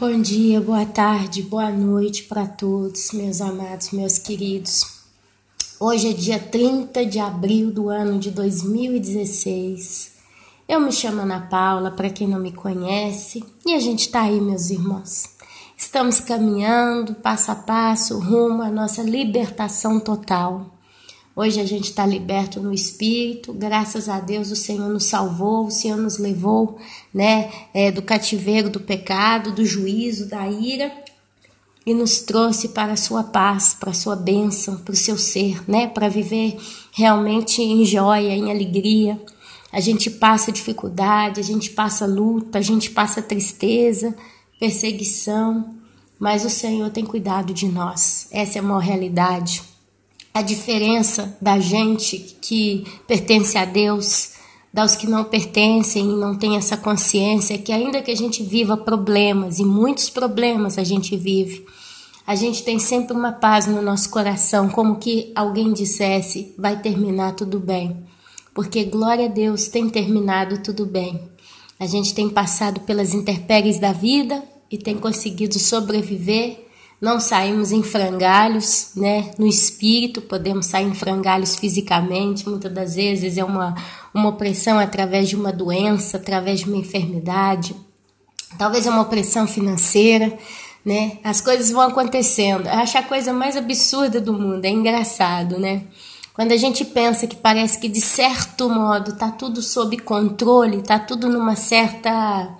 Bom dia, boa tarde, boa noite para todos, meus amados, meus queridos. Hoje é dia 30 de abril do ano de 2016. Eu me chamo Ana Paula, para quem não me conhece, e a gente está aí, meus irmãos. Estamos caminhando passo a passo rumo à nossa libertação total. Hoje a gente está liberto no Espírito, graças a Deus o Senhor nos salvou, o Senhor nos levou, do cativeiro do pecado, do juízo, da ira, e nos trouxe para a sua paz, para a sua bênção, para o seu ser, para viver realmente em joia, em alegria. A gente passa dificuldade, a gente passa luta, a gente passa tristeza, perseguição, mas o Senhor tem cuidado de nós, essa é a maior realidade. A diferença da gente que pertence a Deus, dos que não pertencem e não têm essa consciência, é que ainda que a gente viva problemas, e muitos problemas a gente vive, a gente tem sempre uma paz no nosso coração, como que alguém dissesse, vai terminar tudo bem. Porque, glória a Deus, tem terminado tudo bem. A gente tem passado pelas intempéries da vida e tem conseguido sobreviver. Não saímos em frangalhos, no espírito, podemos sair em frangalhos fisicamente, muitas das vezes é uma opressão através de uma doença, através de uma enfermidade, talvez é uma opressão financeira, As coisas vão acontecendo. Eu acho a coisa mais absurda do mundo, é engraçado, Quando a gente pensa que parece que de certo modo está tudo sob controle, está tudo numa certa...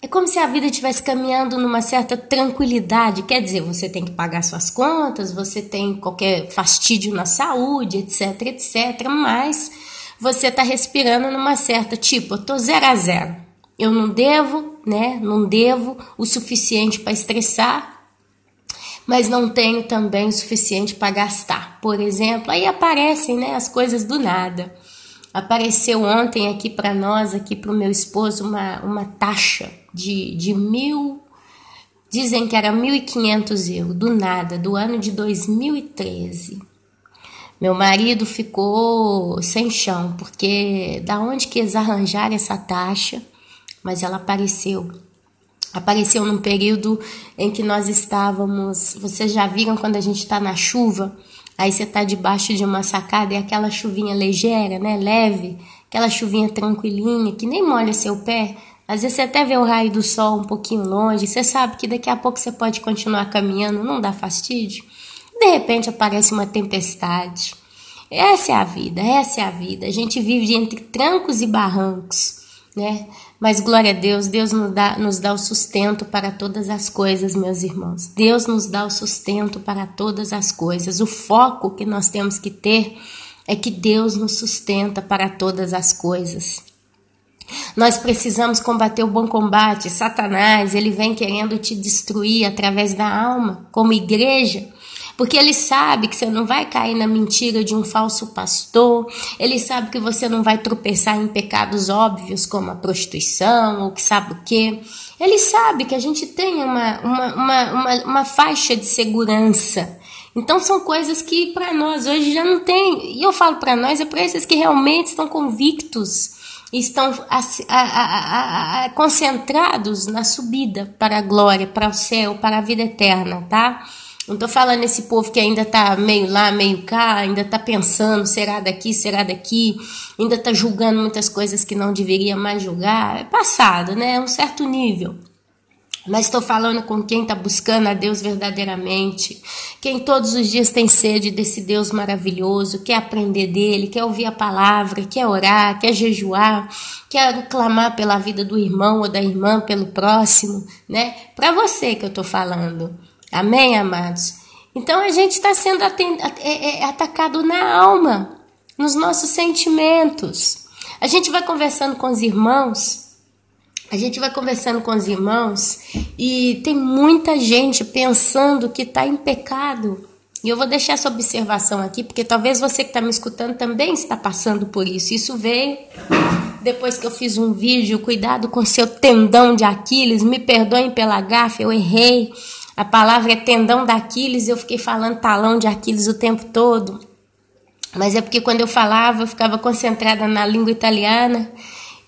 É como se a vida estivesse caminhando numa certa tranquilidade, quer dizer, você tem que pagar suas contas, você tem qualquer fastídio na saúde, etc, etc, mas você está respirando numa certa, tipo, eu estou 0 a 0, eu não devo, não devo o suficiente para estressar, mas não tenho também o suficiente para gastar, por exemplo, aí aparecem as coisas do nada. Apareceu ontem aqui para nós, aqui para o meu esposo, uma taxa de 1.000, dizem que era 1.500 euros, do nada, do ano de 2013. Meu marido ficou sem chão, porque da onde que eles arranjaram essa taxa? Mas ela apareceu. Apareceu num período em que nós estávamos, vocês já viram quando a gente está na chuva? Aí você está debaixo de uma sacada e aquela chuvinha ligeira, leve, aquela chuvinha tranquilinha, que nem molha seu pé. Às vezes você até vê o raio do sol um pouquinho longe, você sabe que daqui a pouco você pode continuar caminhando, não dá fastídio. De repente aparece uma tempestade. Essa é a vida, essa é a vida. A gente vive entre trancos e barrancos, Mas glória a Deus, Deus nos dá o sustento para todas as coisas, meus irmãos. Deus nos dá o sustento para todas as coisas. O foco que nós temos que ter é que Deus nos sustenta para todas as coisas. Nós precisamos combater o bom combate. Satanás, ele vem querendo te destruir através da alma, como igreja. Porque ele sabe que você não vai cair na mentira de um falso pastor, ele sabe que você não vai tropeçar em pecados óbvios como a prostituição ou que sabe o quê. Ele sabe que a gente tem uma faixa de segurança. Então são coisas que para nós hoje já não tem. E eu falo para nós, é para esses que realmente estão convictos, estão concentrados na subida para a glória, para o céu, para a vida eterna, tá? Não estou falando esse povo que ainda está meio lá, meio cá, ainda está pensando, será daqui, ainda está julgando muitas coisas que não deveria mais julgar. É passado, É um certo nível. Mas estou falando com quem está buscando a Deus verdadeiramente, quem todos os dias tem sede desse Deus maravilhoso, quer aprender dele, quer ouvir a palavra, quer orar, quer jejuar, quer clamar pela vida do irmão ou da irmã, pelo próximo, Para você que eu estou falando. Amém, amados? Então a gente está sendo atacado na alma, nos nossos sentimentos. A gente vai conversando com os irmãos, e tem muita gente pensando que está em pecado. E eu vou deixar essa observação aqui, porque talvez você que está me escutando também está passando por isso. Isso veio depois que eu fiz um vídeo, cuidado com seu tendão de Aquiles, me perdoem pela gafe, eu errei. A palavra é tendão de Aquiles, eu fiquei falando talão de Aquiles o tempo todo. Mas é porque quando eu falava, eu ficava concentrada na língua italiana.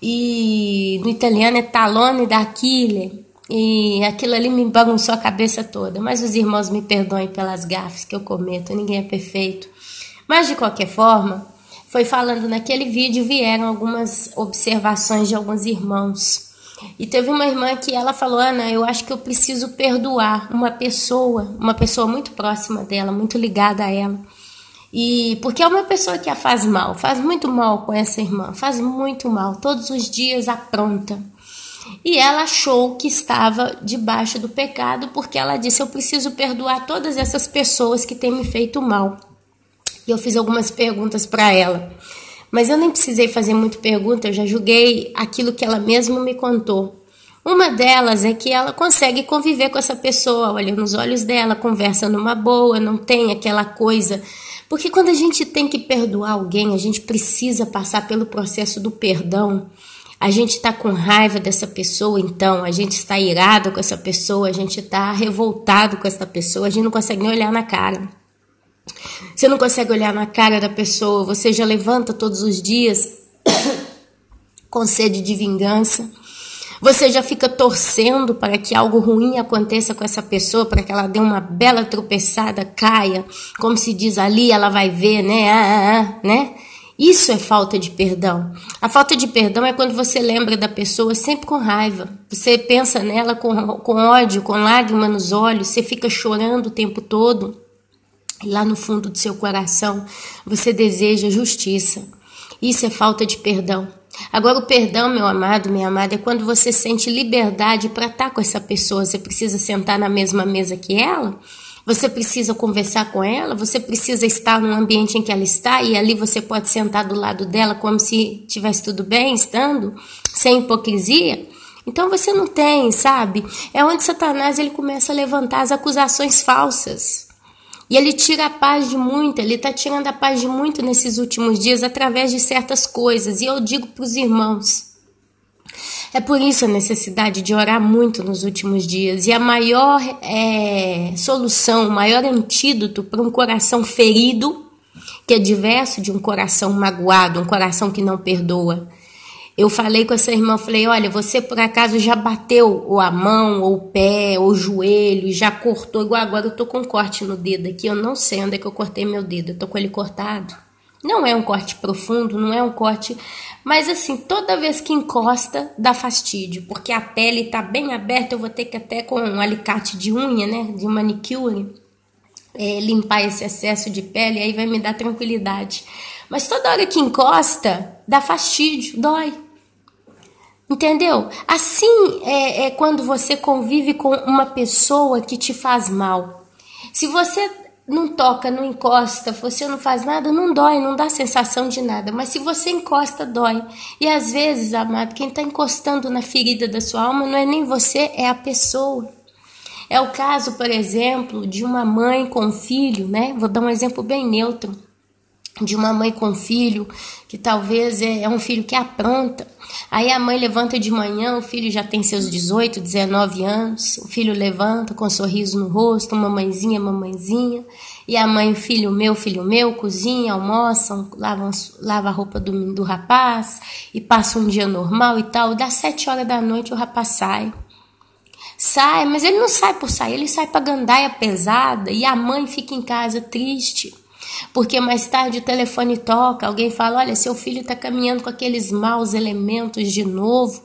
E no italiano é talone d'Achille. e aquilo ali me bagunçou a cabeça toda. Mas os irmãos me perdoem pelas gafes que eu cometo, ninguém é perfeito. Mas de qualquer forma, foi falando naquele vídeo, vieram algumas observações de alguns irmãos. E teve uma irmã que ela falou: Ana, eu acho que eu preciso perdoar uma pessoa muito próxima dela, muito ligada a ela. E porque é uma pessoa que a faz muito mal com essa irmã, faz muito mal, todos os dias apronta. E ela achou que estava debaixo do pecado, porque ela disse: eu preciso perdoar todas essas pessoas que têm me feito mal. E eu fiz algumas perguntas para ela, mas eu nem precisei fazer muita pergunta, eu já julguei aquilo que ela mesma me contou. Uma delas é que ela consegue conviver com essa pessoa, olha nos olhos dela, conversa numa boa, não tem aquela coisa. Porque quando a gente tem que perdoar alguém, a gente precisa passar pelo processo do perdão. A gente está com raiva dessa pessoa, então, a gente está irado com essa pessoa, a gente está revoltado com essa pessoa, a gente não consegue nem olhar na cara. Você não consegue olhar na cara da pessoa, você já levanta todos os dias com sede de vingança. Você já fica torcendo para que algo ruim aconteça com essa pessoa, para que ela dê uma bela tropeçada, caia, como se diz ali, ela vai ver, né? Né? Isso é falta de perdão. A falta de perdão é quando você lembra da pessoa sempre com raiva. Você pensa nela com ódio, com lágrima nos olhos, você fica chorando o tempo todo. E lá no fundo do seu coração, você deseja justiça. Isso é falta de perdão. Agora, o perdão, meu amado, minha amada, é quando você sente liberdade para estar com essa pessoa. Você precisa sentar na mesma mesa que ela, você precisa conversar com ela, você precisa estar no ambiente em que ela está e ali você pode sentar do lado dela como se tivesse tudo bem, estando, sem hipocrisia. Então você não tem, sabe? É onde Satanás ele começa a levantar as acusações falsas. E ele tira a paz de muito, ele está tirando a paz de muito nesses últimos dias através de certas coisas. E eu digo para os irmãos, é por isso a necessidade de orar muito nos últimos dias. E a maior solução, o maior antídoto para um coração ferido, que é diverso de um coração magoado, um coração que não perdoa. Eu falei com essa irmã, falei, olha, você por acaso já bateu ou a mão, ou o pé, ou o joelho, já cortou, igual agora eu tô com um corte no dedo aqui, eu não sei onde é que eu cortei meu dedo, eu tô com ele cortado. Não é um corte profundo, não é um corte, mas assim, toda vez que encosta, dá fastídio, porque a pele tá bem aberta, eu vou ter que até com um alicate de unha, né, de manicure, limpar esse excesso de pele, aí vai me dar tranquilidade. Mas toda hora que encosta, dá fastídio, dói. Entendeu? Assim é quando você convive com uma pessoa que te faz mal. Se você não toca, não encosta, você não faz nada, não dói, não dá sensação de nada. Mas se você encosta, dói. E às vezes, amado, quem está encostando na ferida da sua alma não é nem você, é a pessoa. É o caso, por exemplo, de uma mãe com um filho, né? Vou dar um exemplo bem neutro. De uma mãe com filho, que talvez é um filho que apronta. Aí a mãe levanta de manhã, o filho já tem seus 18, 19 anos, o filho levanta com um sorriso no rosto, mamãezinha, mamãezinha, e a mãe, filho meu, cozinha, almoçam, lava a roupa do rapaz, e passa um dia normal e tal, das 7 horas da noite o rapaz sai, mas ele não sai por sair, ele sai pra gandaia pesada, e a mãe fica em casa triste. Porque mais tarde o telefone toca, alguém fala, olha, seu filho está caminhando com aqueles maus elementos de novo.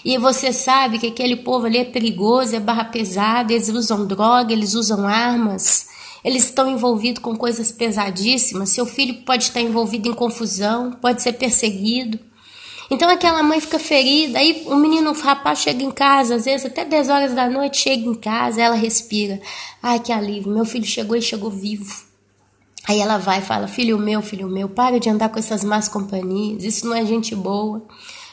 E você sabe que aquele povo ali é perigoso, é barra pesada, eles usam droga, eles usam armas, eles estão envolvidos com coisas pesadíssimas. Seu filho pode estar envolvido em confusão, pode ser perseguido. Então aquela mãe fica ferida, aí o rapaz chega em casa, às vezes até 10 horas da noite chega em casa, ela respira. Ai, que alívio, meu filho chegou e chegou vivo. Aí ela vai e fala, filho meu, para de andar com essas más companhias, isso não é gente boa.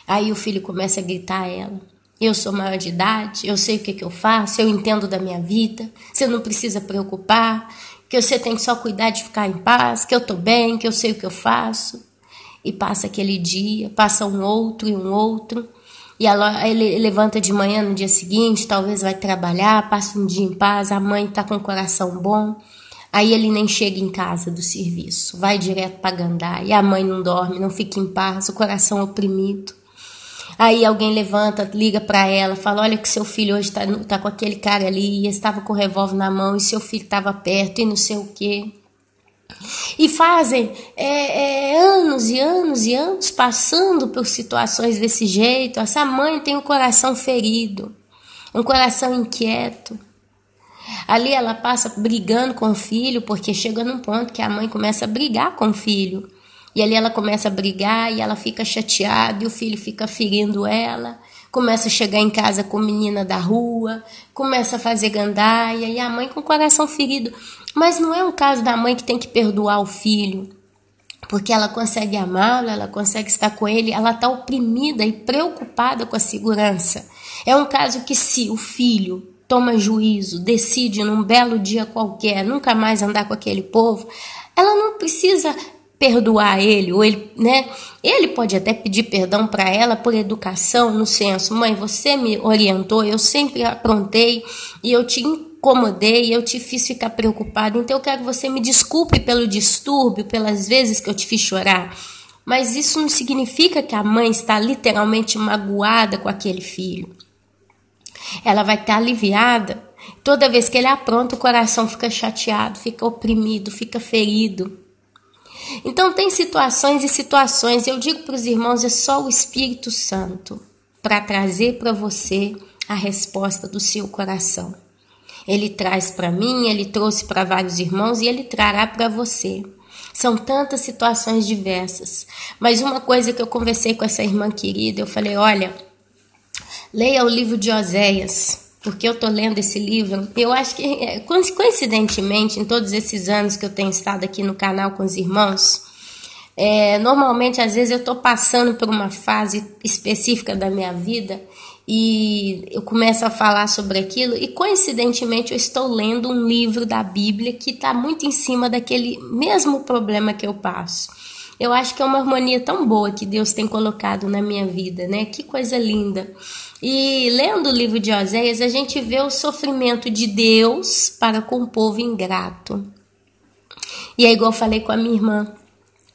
Aí o filho começa a gritar a ela, eu sou maior de idade, eu sei o que eu faço, eu entendo da minha vida, você não precisa preocupar, que você tem que só cuidar de ficar em paz, que eu tô bem, que eu sei o que eu faço. E passa aquele dia, passa um outro e um outro, e ele levanta de manhã no dia seguinte, talvez vai trabalhar, passa um dia em paz, a mãe tá com o coração bom. Aí ele nem chega em casa do serviço, vai direto para gandaia, e a mãe não dorme, não fica em paz, o coração oprimido. Aí alguém levanta, liga para ela, fala, olha que seu filho hoje tá com aquele cara ali, e estava com o revólver na mão, e seu filho estava perto, e não sei o quê. E fazem anos e anos e anos passando por situações desse jeito. Essa mãe tem um coração ferido, um coração inquieto. Ali ela passa brigando com o filho, porque chega num ponto que a mãe começa a brigar com o filho. E ali ela começa a brigar e ela fica chateada e o filho fica ferindo ela. Começa a chegar em casa com menina da rua, começa a fazer gandaia e a mãe com o coração ferido. Mas não é um caso da mãe que tem que perdoar o filho, porque ela consegue amá-lo, ela consegue estar com ele, ela está oprimida e preocupada com a segurança. É um caso que se o filho toma juízo, decide num belo dia qualquer nunca mais andar com aquele povo, ela não precisa perdoar ele, ou ele, né? Ele pode até pedir perdão para ela por educação, no senso, mãe, você me orientou, eu sempre aprontei e eu te incomodei, eu te fiz ficar preocupada, então eu quero que você me desculpe pelo distúrbio, pelas vezes que eu te fiz chorar. Mas isso não significa que a mãe está literalmente magoada com aquele filho. Ela vai estar aliviada. Toda vez que ele apronta, o coração fica chateado, fica oprimido, fica ferido. Então tem situações e situações. Eu digo para os irmãos, é só o Espírito Santo para trazer para você a resposta do seu coração. Ele traz para mim, ele trouxe para vários irmãos e ele trará para você. São tantas situações diversas. Mas uma coisa que eu conversei com essa irmã querida, eu falei, olha, leia o livro de Oséias, porque eu estou lendo esse livro. Eu acho que, coincidentemente, em todos esses anos que eu tenho estado aqui no canal com os irmãos, normalmente, às vezes, eu estou passando por uma fase específica da minha vida e eu começo a falar sobre aquilo e, coincidentemente, eu estou lendo um livro da Bíblia que está muito em cima daquele mesmo problema que eu passo. Eu acho que é uma harmonia tão boa que Deus tem colocado na minha vida, né? Que coisa linda. E lendo o livro de Oséias, a gente vê o sofrimento de Deus para com o povo ingrato. E é igual eu falei com a minha irmã,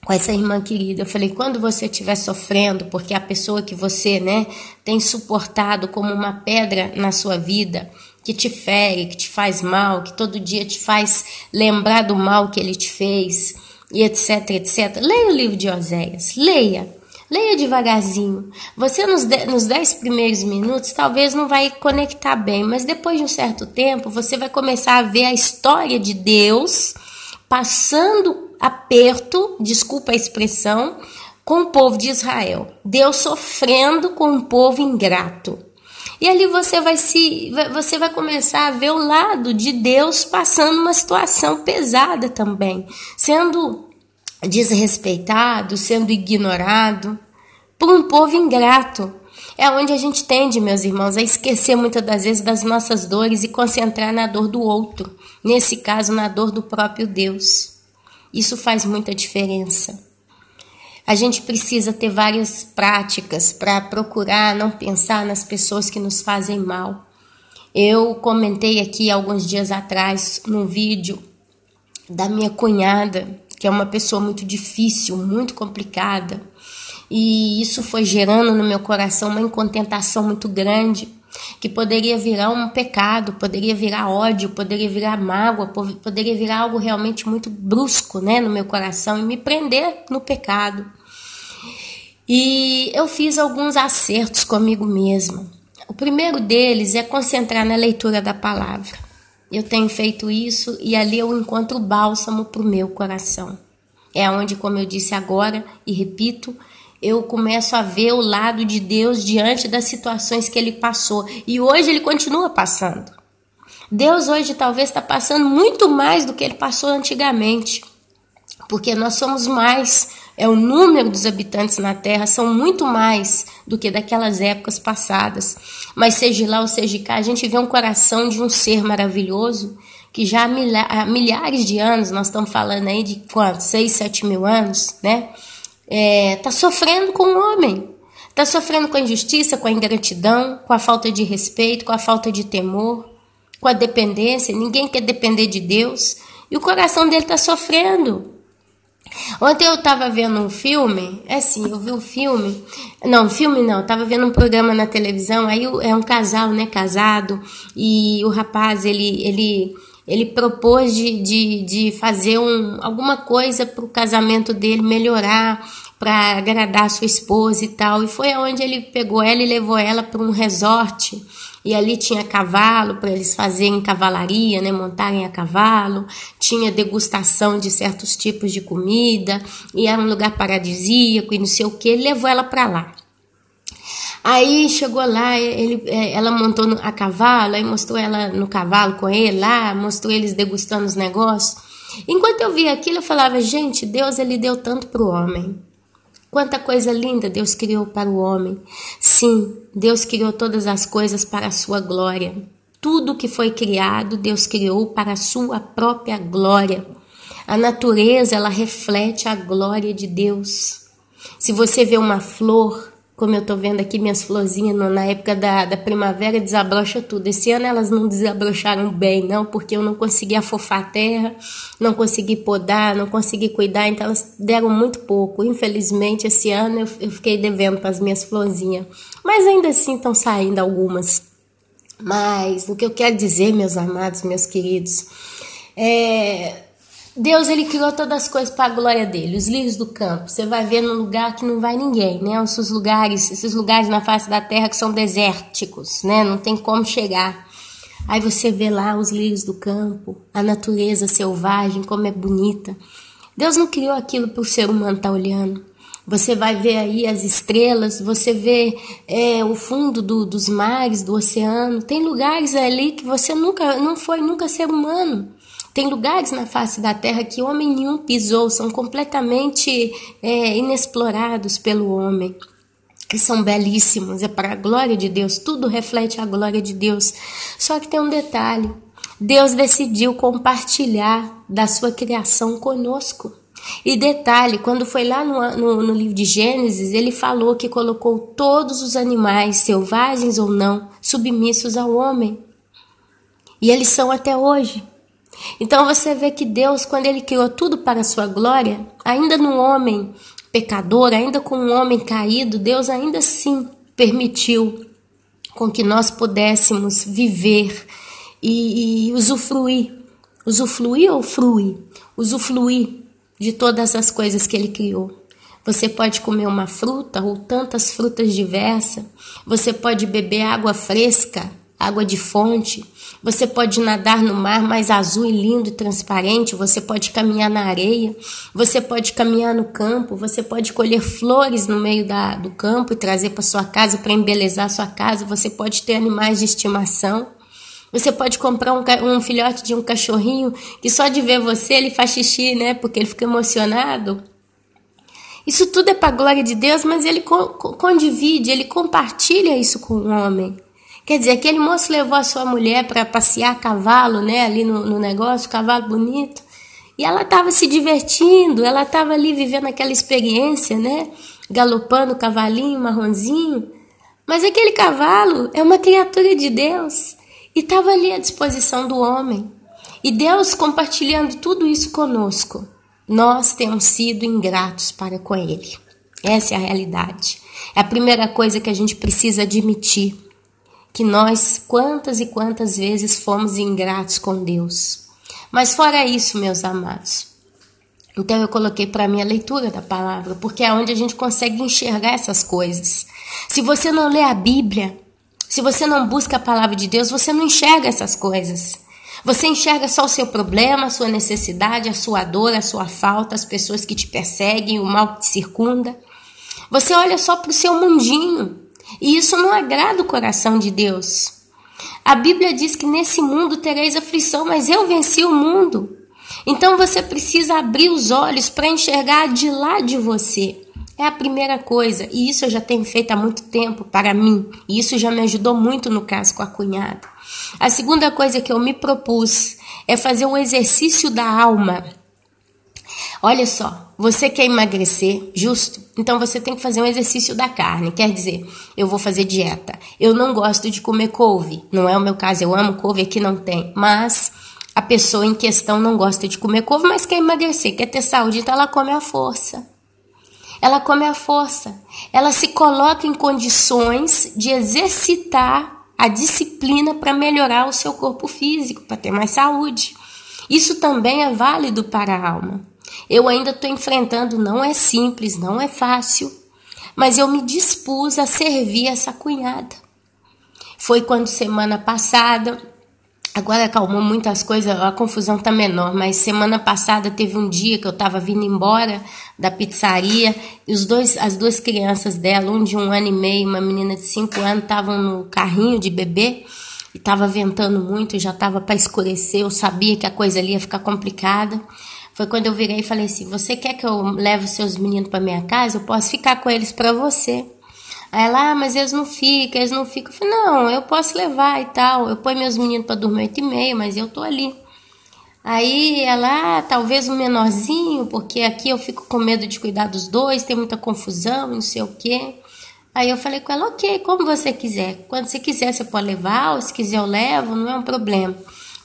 com essa irmã querida, eu falei, quando você estiver sofrendo, porque a pessoa que você, né, tem suportado como uma pedra na sua vida, que te fere, que te faz mal, que todo dia te faz lembrar do mal que ele te fez, e etc, etc. Leia o livro de Oséias, leia devagarzinho. Você nos 10 primeiros minutos talvez não vai conectar bem, mas depois de um certo tempo você vai começar a ver a história de Deus passando aperto, desculpa a expressão, com o povo de Israel. Deus sofrendo com um povo ingrato. E ali você vai começar a ver o lado de Deus passando uma situação pesada também, sendo desrespeitado, sendo ignorado por um povo ingrato. É onde a gente tende, meus irmãos, a esquecer muitas das vezes das nossas dores e concentrar na dor do outro, nesse caso na dor do próprio Deus. Isso faz muita diferença. A gente precisa ter várias práticas para procurar não pensar nas pessoas que nos fazem mal. Eu comentei aqui alguns dias atrás num vídeo da minha cunhada, que é uma pessoa muito difícil, muito complicada, e isso foi gerando no meu coração uma incontentação muito grande, que poderia virar um pecado, poderia virar ódio, poderia virar mágoa, poderia virar algo realmente muito brusco, né, no meu coração e me prender no pecado. E eu fiz alguns acertos comigo mesma. O primeiro deles é concentrar na leitura da palavra. Eu tenho feito isso e ali eu encontro bálsamo para o meu coração. É onde, como eu disse agora e repito, eu começo a ver o lado de Deus diante das situações que ele passou. E hoje ele continua passando. Deus hoje talvez está passando muito mais do que ele passou antigamente. Porque nós somos mais, o número dos habitantes na Terra são muito mais do que daquelas épocas passadas. Mas seja lá ou seja cá, a gente vê um coração de um ser maravilhoso que já há milhares de anos, nós estamos falando aí de quantos? 6, 7 mil anos, né? Está sofrendo com o homem, está sofrendo com a injustiça, com a ingratidão, com a falta de respeito, com a falta de temor, com a dependência. Ninguém quer depender de Deus e o coração dele está sofrendo. Ontem eu tava vendo um filme, eu vi um filme, eu tava vendo um programa na televisão, aí é um casal, né, casado, e o rapaz, ele propôs de fazer alguma coisa pro casamento dele melhorar, para agradar a sua esposa e tal, e foi onde ele pegou ela e levou ela para um resort, e ali tinha cavalo para eles fazerem cavalaria, né, montarem a cavalo, tinha degustação de certos tipos de comida, e era um lugar paradisíaco e não sei o que, ele levou ela para lá. Aí chegou lá, ela montou a cavalo, aí mostrou ela no cavalo com ele lá, mostrou eles degustando os negócios. Enquanto eu via aquilo, eu falava, gente, Deus, ele deu tanto pro homem. Quanta coisa linda Deus criou para o homem. Sim, Deus criou todas as coisas para a sua glória. Tudo que foi criado, Deus criou para a sua própria glória. A natureza, ela reflete a glória de Deus. Se você vê uma flor, como eu estou vendo aqui minhas florzinhas na época da primavera, desabrocha tudo. Esse ano elas não desabrocharam bem, não, porque eu não consegui afofar a terra, não consegui podar, não consegui cuidar, então elas deram muito pouco. Infelizmente, esse ano eu fiquei devendo para as minhas florzinhas. Mas ainda assim estão saindo algumas. Mas o que eu quero dizer, meus amados, meus queridos, Deus, ele criou todas as coisas para a glória dele. Os lírios do campo, você vai ver num lugar que não vai ninguém, né? Esses lugares na face da terra que são desérticos, né? Não tem como chegar. Aí você vê lá os lírios do campo, a natureza selvagem, como é bonita. Deus não criou aquilo para o ser humano estar olhando. Você vai ver aí as estrelas, você vê o fundo dos mares, do oceano. Tem lugares ali que você não foi ser humano. Tem lugares na face da terra que homem nenhum pisou, são completamente inexplorados pelo homem. E são belíssimos, é para a glória de Deus, tudo reflete a glória de Deus. Só que tem um detalhe, Deus decidiu compartilhar da sua criação conosco. E detalhe, quando foi lá no livro de Gênesis, ele falou que colocou todos os animais, selvagens ou não, submissos ao homem. E eles são até hoje. Então você vê que Deus, quando ele criou tudo para a sua glória, ainda no homem pecador, ainda com um homem caído, Deus ainda assim permitiu com que nós pudéssemos viver e usufruir de todas as coisas que ele criou. Você pode comer uma fruta ou tantas frutas diversas, você pode beber água fresca, água de fonte, você pode nadar no mar mais azul e lindo e transparente, você pode caminhar na areia, você pode caminhar no campo, você pode colher flores no meio do campo e trazer para sua casa para embelezar sua casa, você pode ter animais de estimação, você pode comprar um filhote de um cachorrinho que só de ver você ele faz xixi, né, porque ele fica emocionado. Isso tudo é para a glória de Deus, mas ele condivide, ele compartilha isso com o homem. Quer dizer, aquele moço levou a sua mulher para passear a cavalo, né, ali no negócio, cavalo bonito, e ela estava se divertindo, ela estava ali vivendo aquela experiência, né, galopando o cavalinho marronzinho, mas aquele cavalo é uma criatura de Deus, e estava ali à disposição do homem, e Deus compartilhando tudo isso conosco, nós temos sido ingratos para com ele, essa é a realidade, é a primeira coisa que a gente precisa admitir, que nós quantas e quantas vezes fomos ingratos com Deus. Mas fora isso, meus amados, então eu coloquei para mim a leitura da palavra, porque é onde a gente consegue enxergar essas coisas. Se você não lê a Bíblia, se você não busca a palavra de Deus, você não enxerga essas coisas. Você enxerga só o seu problema, a sua necessidade, a sua dor, a sua falta, as pessoas que te perseguem, o mal que te circunda. Você olha só para o seu mundinho. E isso não agrada o coração de Deus. A Bíblia diz que nesse mundo tereis aflição, mas eu venci o mundo. Então você precisa abrir os olhos para enxergar de lá de você. É a primeira coisa, e isso eu já tenho feito há muito tempo para mim, e isso já me ajudou muito no caso com a cunhada. A segunda coisa que eu me propus é fazer um exercício da alma. Olha só, você quer emagrecer, justo? Então você tem que fazer um exercício da carne, quer dizer, eu vou fazer dieta. Eu não gosto de comer couve, não é o meu caso, eu amo couve, aqui não tem, mas pessoa em questão não gosta de comer couve, mas quer emagrecer, quer ter saúde, então ela come à força. Ela come à força. Ela se coloca em condições de exercitar a disciplina para melhorar o seu corpo físico, para ter mais saúde. Isso também é válido para a alma. Eu ainda estou enfrentando, não é simples, não é fácil, mas eu me dispus a servir essa cunhada. Foi quando semana passada, agora acalmou muitas coisas, a confusão está menor, mas semana passada teve um dia que eu estava vindo embora da pizzaria e as duas crianças dela, um de 1 ano e meio, uma menina de 5 anos, estavam no carrinho de bebê e estava ventando muito, já estava para escurecer, eu sabia que a coisa ali ia ficar complicada. Foi quando eu virei e falei assim, você quer que eu leve os seus meninos para minha casa? Eu posso ficar com eles para você. Aí ela, mas eles não ficam. Eu falei, não, eu posso levar e tal. Eu ponho meus meninos para dormir 8h30, mas eu tô ali. Aí ela, talvez um menorzinho, porque aqui eu fico com medo de cuidar dos dois, tem muita confusão, não sei o quê. Aí eu falei com ela, ok, como você quiser. Quando você quiser, você pode levar, ou se quiser eu levo, não é um problema.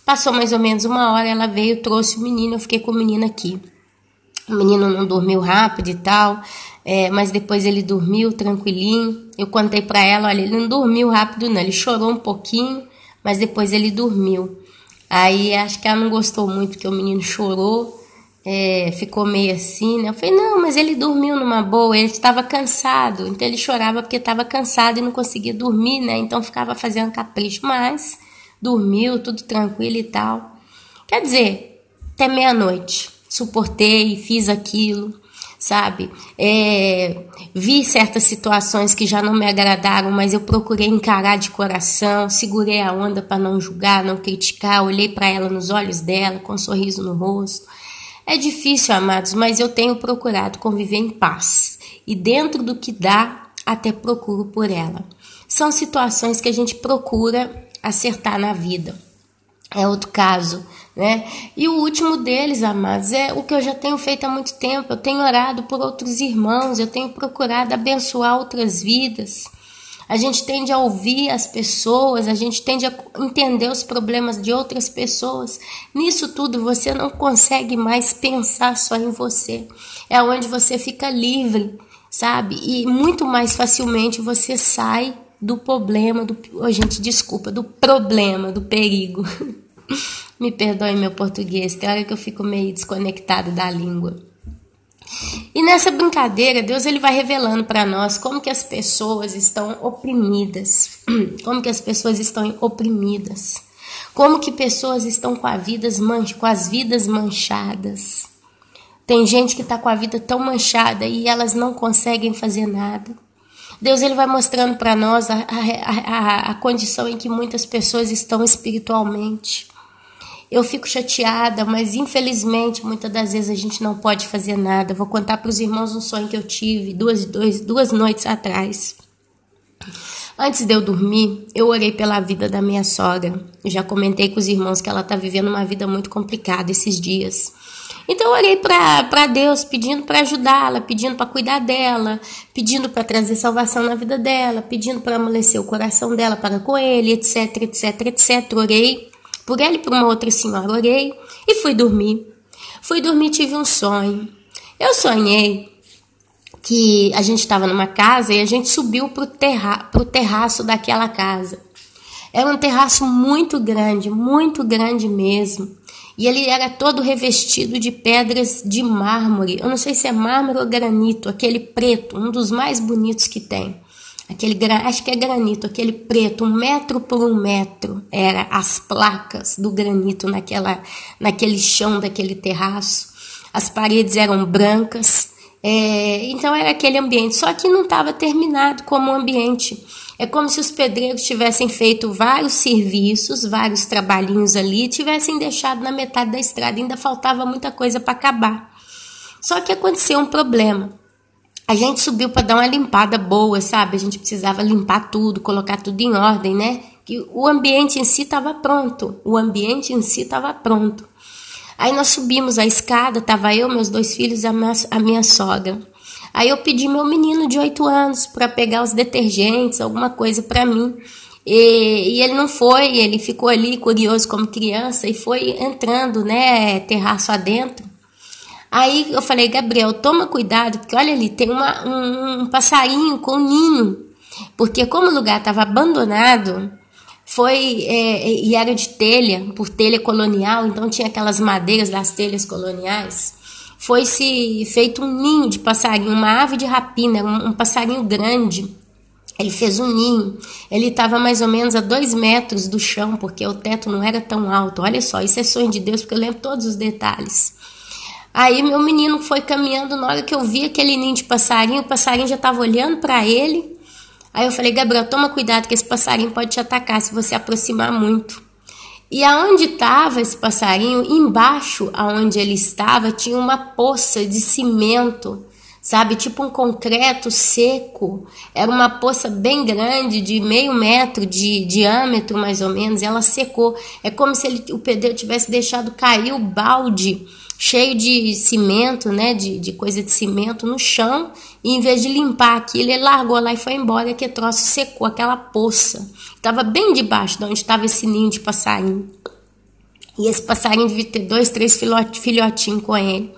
Passou mais ou menos 1 hora, ela veio, trouxe o menino, eu fiquei com o menino aqui. O menino não dormiu rápido e tal, mas depois ele dormiu tranquilinho. Eu contei para ela, olha, ele não dormiu rápido não, ele chorou um pouquinho, mas depois ele dormiu. Aí acho que ela não gostou muito porque o menino chorou, ficou meio assim, né? Eu falei, não, mas ele dormiu numa boa, ele estava cansado, então ele chorava porque estava cansado e não conseguia dormir, né? Então ficava fazendo capricho, mas dormiu, tudo tranquilo e tal. Quer dizer, até meia-noite, suportei, fiz aquilo, sabe? Vi certas situações que já não me agradaram, mas eu procurei encarar de coração, segurei a onda para não julgar, não criticar, olhei para ela nos olhos dela, com um sorriso no rosto. É difícil, amados, mas eu tenho procurado conviver em paz. E dentro do que dá, até procuro por ela. São situações que a gente procura acertar na vida. É outro caso, né? E o último deles, amados, é o que eu já tenho feito há muito tempo. Eu tenho orado por outros irmãos, eu tenho procurado abençoar outras vidas. A gente tende a ouvir as pessoas, a gente tende a entender os problemas de outras pessoas. Nisso tudo você não consegue mais pensar só em você. É onde você fica livre, sabe? E muito mais facilmente você sai do problema, do problema, do perigo. Me perdoe meu português, tem hora que eu fico meio desconectado da língua. E nessa brincadeira, Deus ele vai revelando para nós como que as pessoas estão oprimidas, como que as pessoas estão oprimidas, como que pessoas estão com as vidas manchadas. Tem gente que está com a vida tão manchada e elas não conseguem fazer nada. Deus ele vai mostrando para nós a condição em que muitas pessoas estão espiritualmente. Eu fico chateada, mas infelizmente muitas das vezes a gente não pode fazer nada. Vou contar para os irmãos um sonho que eu tive duas noites atrás. Antes de eu dormir, eu orei pela vida da minha sogra. Eu já comentei com os irmãos que ela está vivendo uma vida muito complicada esses dias. Então eu orei para Deus, pedindo para ajudá-la, pedindo para cuidar dela, pedindo para trazer salvação na vida dela, pedindo para amolecer o coração dela para com ele, etc, etc, etc. Orei por ela e por uma outra senhora, orei e fui dormir. Tive um sonho. Eu sonhei que a gente estava numa casa e a gente subiu pro terraço daquela casa. Era um terraço muito grande mesmo. E ele era todo revestido de pedras de mármore. Eu não sei se é mármore ou granito, aquele preto, um dos mais bonitos que tem. Acho que é granito, aquele preto, 1 metro por 1 metro. Era as placas do granito naquele chão daquele terraço. As paredes eram brancas. Então era aquele ambiente, só que não estava terminado como ambiente. É como se os pedreiros tivessem feito vários serviços, vários trabalhinhos ali, e tivessem deixado na metade da estrada, ainda faltava muita coisa para acabar. Só que aconteceu um problema. A gente subiu para dar uma limpada boa, sabe? A gente precisava limpar tudo, colocar tudo em ordem, né? Que o ambiente em si estava pronto. Aí nós subimos a escada, tava eu, meus 2 filhos e a minha sogra. Aí eu pedi meu menino de 8 anos para pegar os detergentes, alguma coisa para mim. E ele não foi, ele ficou ali curioso como criança e foi entrando, né, terraço adentro. Aí eu falei, Gabriel, toma cuidado, porque olha ali, tem um passarinho com um ninho. Porque como o lugar estava abandonado, e era de telha, por telha colonial, então tinha aquelas madeiras das telhas coloniais. Foi-se feito um ninho de passarinho, uma ave de rapina, um passarinho grande. Ele fez um ninho, ele estava mais ou menos a 2 metros do chão, porque o teto não era tão alto. Olha só, isso é sonho de Deus, porque eu lembro todos os detalhes. Aí meu menino foi caminhando, na hora que eu vi aquele ninho de passarinho, o passarinho já estava olhando para ele. Aí eu falei, Gabriel, toma cuidado que esse passarinho pode te atacar se você aproximar muito. E aonde estava esse passarinho, embaixo aonde ele estava, tinha uma poça de cimento, sabe, tipo um concreto seco. Era uma poça bem grande, de meio metro de diâmetro mais ou menos, ela secou. É como se o pedreiro tivesse deixado cair o balde cheio de cimento, né, de coisa de cimento no chão, e em vez de limpar aquilo, ele largou lá e foi embora, que troço secou, aquela poça. Estava bem debaixo de onde estava esse ninho de passarinho. E esse passarinho devia ter 2, 3 filhotinhos com ele.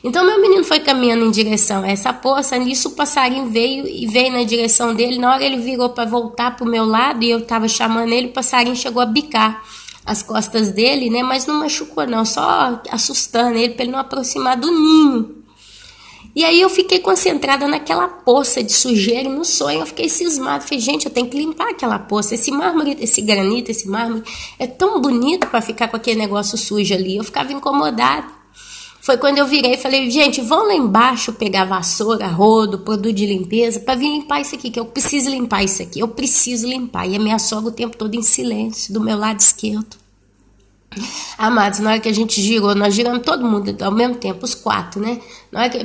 Então meu menino foi caminhando em direção a essa poça, nisso o passarinho veio na direção dele. Na hora ele virou para voltar para o meu lado e eu estava chamando ele, o passarinho chegou a bicar as costas dele, né? Mas não machucou não, só assustando ele para ele não aproximar do ninho. E aí eu fiquei concentrada naquela poça de sujeira e no sonho eu fiquei cismada. Falei, gente, eu tenho que limpar aquela poça. Esse mármore, esse granito, esse mármore é tão bonito para ficar com aquele negócio sujo ali. Eu ficava incomodada. Foi quando eu virei e falei, gente, vão lá embaixo pegar vassoura, rodo, produto de limpeza para vir limpar isso aqui, que eu preciso limpar isso aqui. Eu preciso limpar. E a minha sogra o tempo todo em silêncio, do meu lado esquerdo. Amados, na hora que a gente girou, nós giramos todo mundo ao mesmo tempo, os 4, né?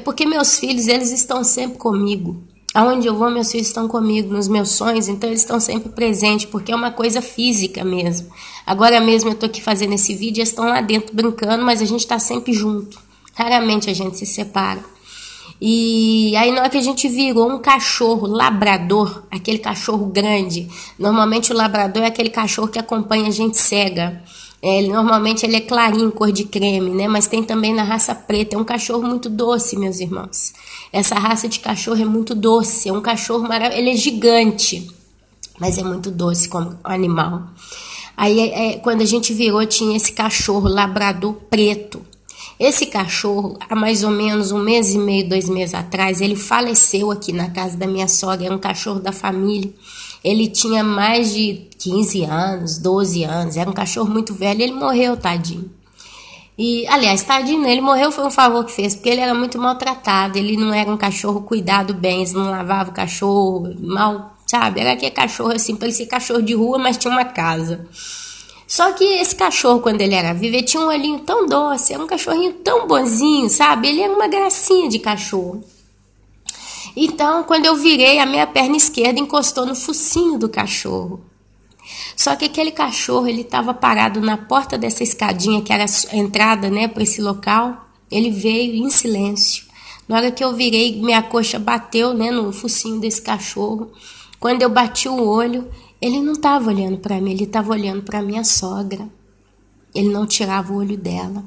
Porque meus filhos, eles estão sempre comigo. Aonde eu vou, meus filhos estão comigo, nos meus sonhos, então eles estão sempre presentes, porque é uma coisa física mesmo. Agora mesmo eu tô aqui fazendo esse vídeo, eles estão lá dentro brincando, mas a gente tá sempre junto. Raramente a gente se separa. E aí na hora que a gente virou, um cachorro labrador, aquele cachorro grande, normalmente o labrador é aquele cachorro que acompanha a gente cega. Normalmente ele é clarinho, cor de creme, né? Mas tem também na raça preta. É um cachorro muito doce, meus irmãos. Essa raça de cachorro é muito doce. É um cachorro maravilhoso. Ele é gigante, mas é muito doce como animal. Aí quando a gente virou, tinha esse cachorro labrador preto. Esse cachorro, há mais ou menos 1 mês e meio, 2 meses atrás, ele faleceu aqui na casa da minha sogra. Era um cachorro da família. Ele tinha mais de 15 anos, 12 anos, era um cachorro muito velho, ele morreu, tadinho. E, aliás, tadinho, ele morreu foi um favor que fez, porque ele era muito maltratado, ele não era um cachorro cuidado bem, eles não lavavam o cachorro mal, sabe? Era aquele cachorro assim, parecia cachorro de rua, mas tinha uma casa. Só que esse cachorro, quando ele era vivo, ele tinha um olhinho tão doce, era um cachorrinho tão bonzinho, sabe? Ele era uma gracinha de cachorro. Então, quando eu virei, a minha perna esquerda encostou no focinho do cachorro. Só que aquele cachorro, ele estava parado na porta dessa escadinha, que era a entrada, né, para esse local. Ele veio em silêncio. Na hora que eu virei, minha coxa bateu, né, no focinho desse cachorro. Quando eu bati o olho, ele não estava olhando para mim, ele estava olhando para minha sogra. Ele não tirava o olho dela.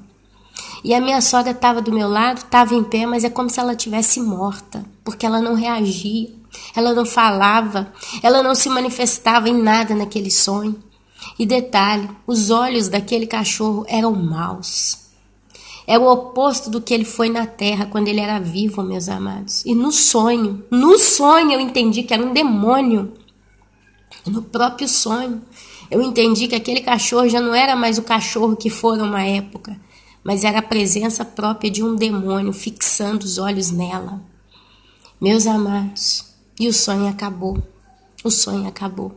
E a minha sogra estava do meu lado, estava em pé, mas é como se ela tivesse morta, porque ela não reagia, ela não falava, ela não se manifestava em nada naquele sonho. E detalhe, os olhos daquele cachorro eram maus. É o oposto do que ele foi na terra quando ele era vivo, meus amados. E no sonho eu entendi que era um demônio. No próprio sonho, eu entendi que aquele cachorro já não era mais o cachorro que foi uma época, mas era a presença própria de um demônio fixando os olhos nela. Meus amados, e o sonho acabou. O sonho acabou.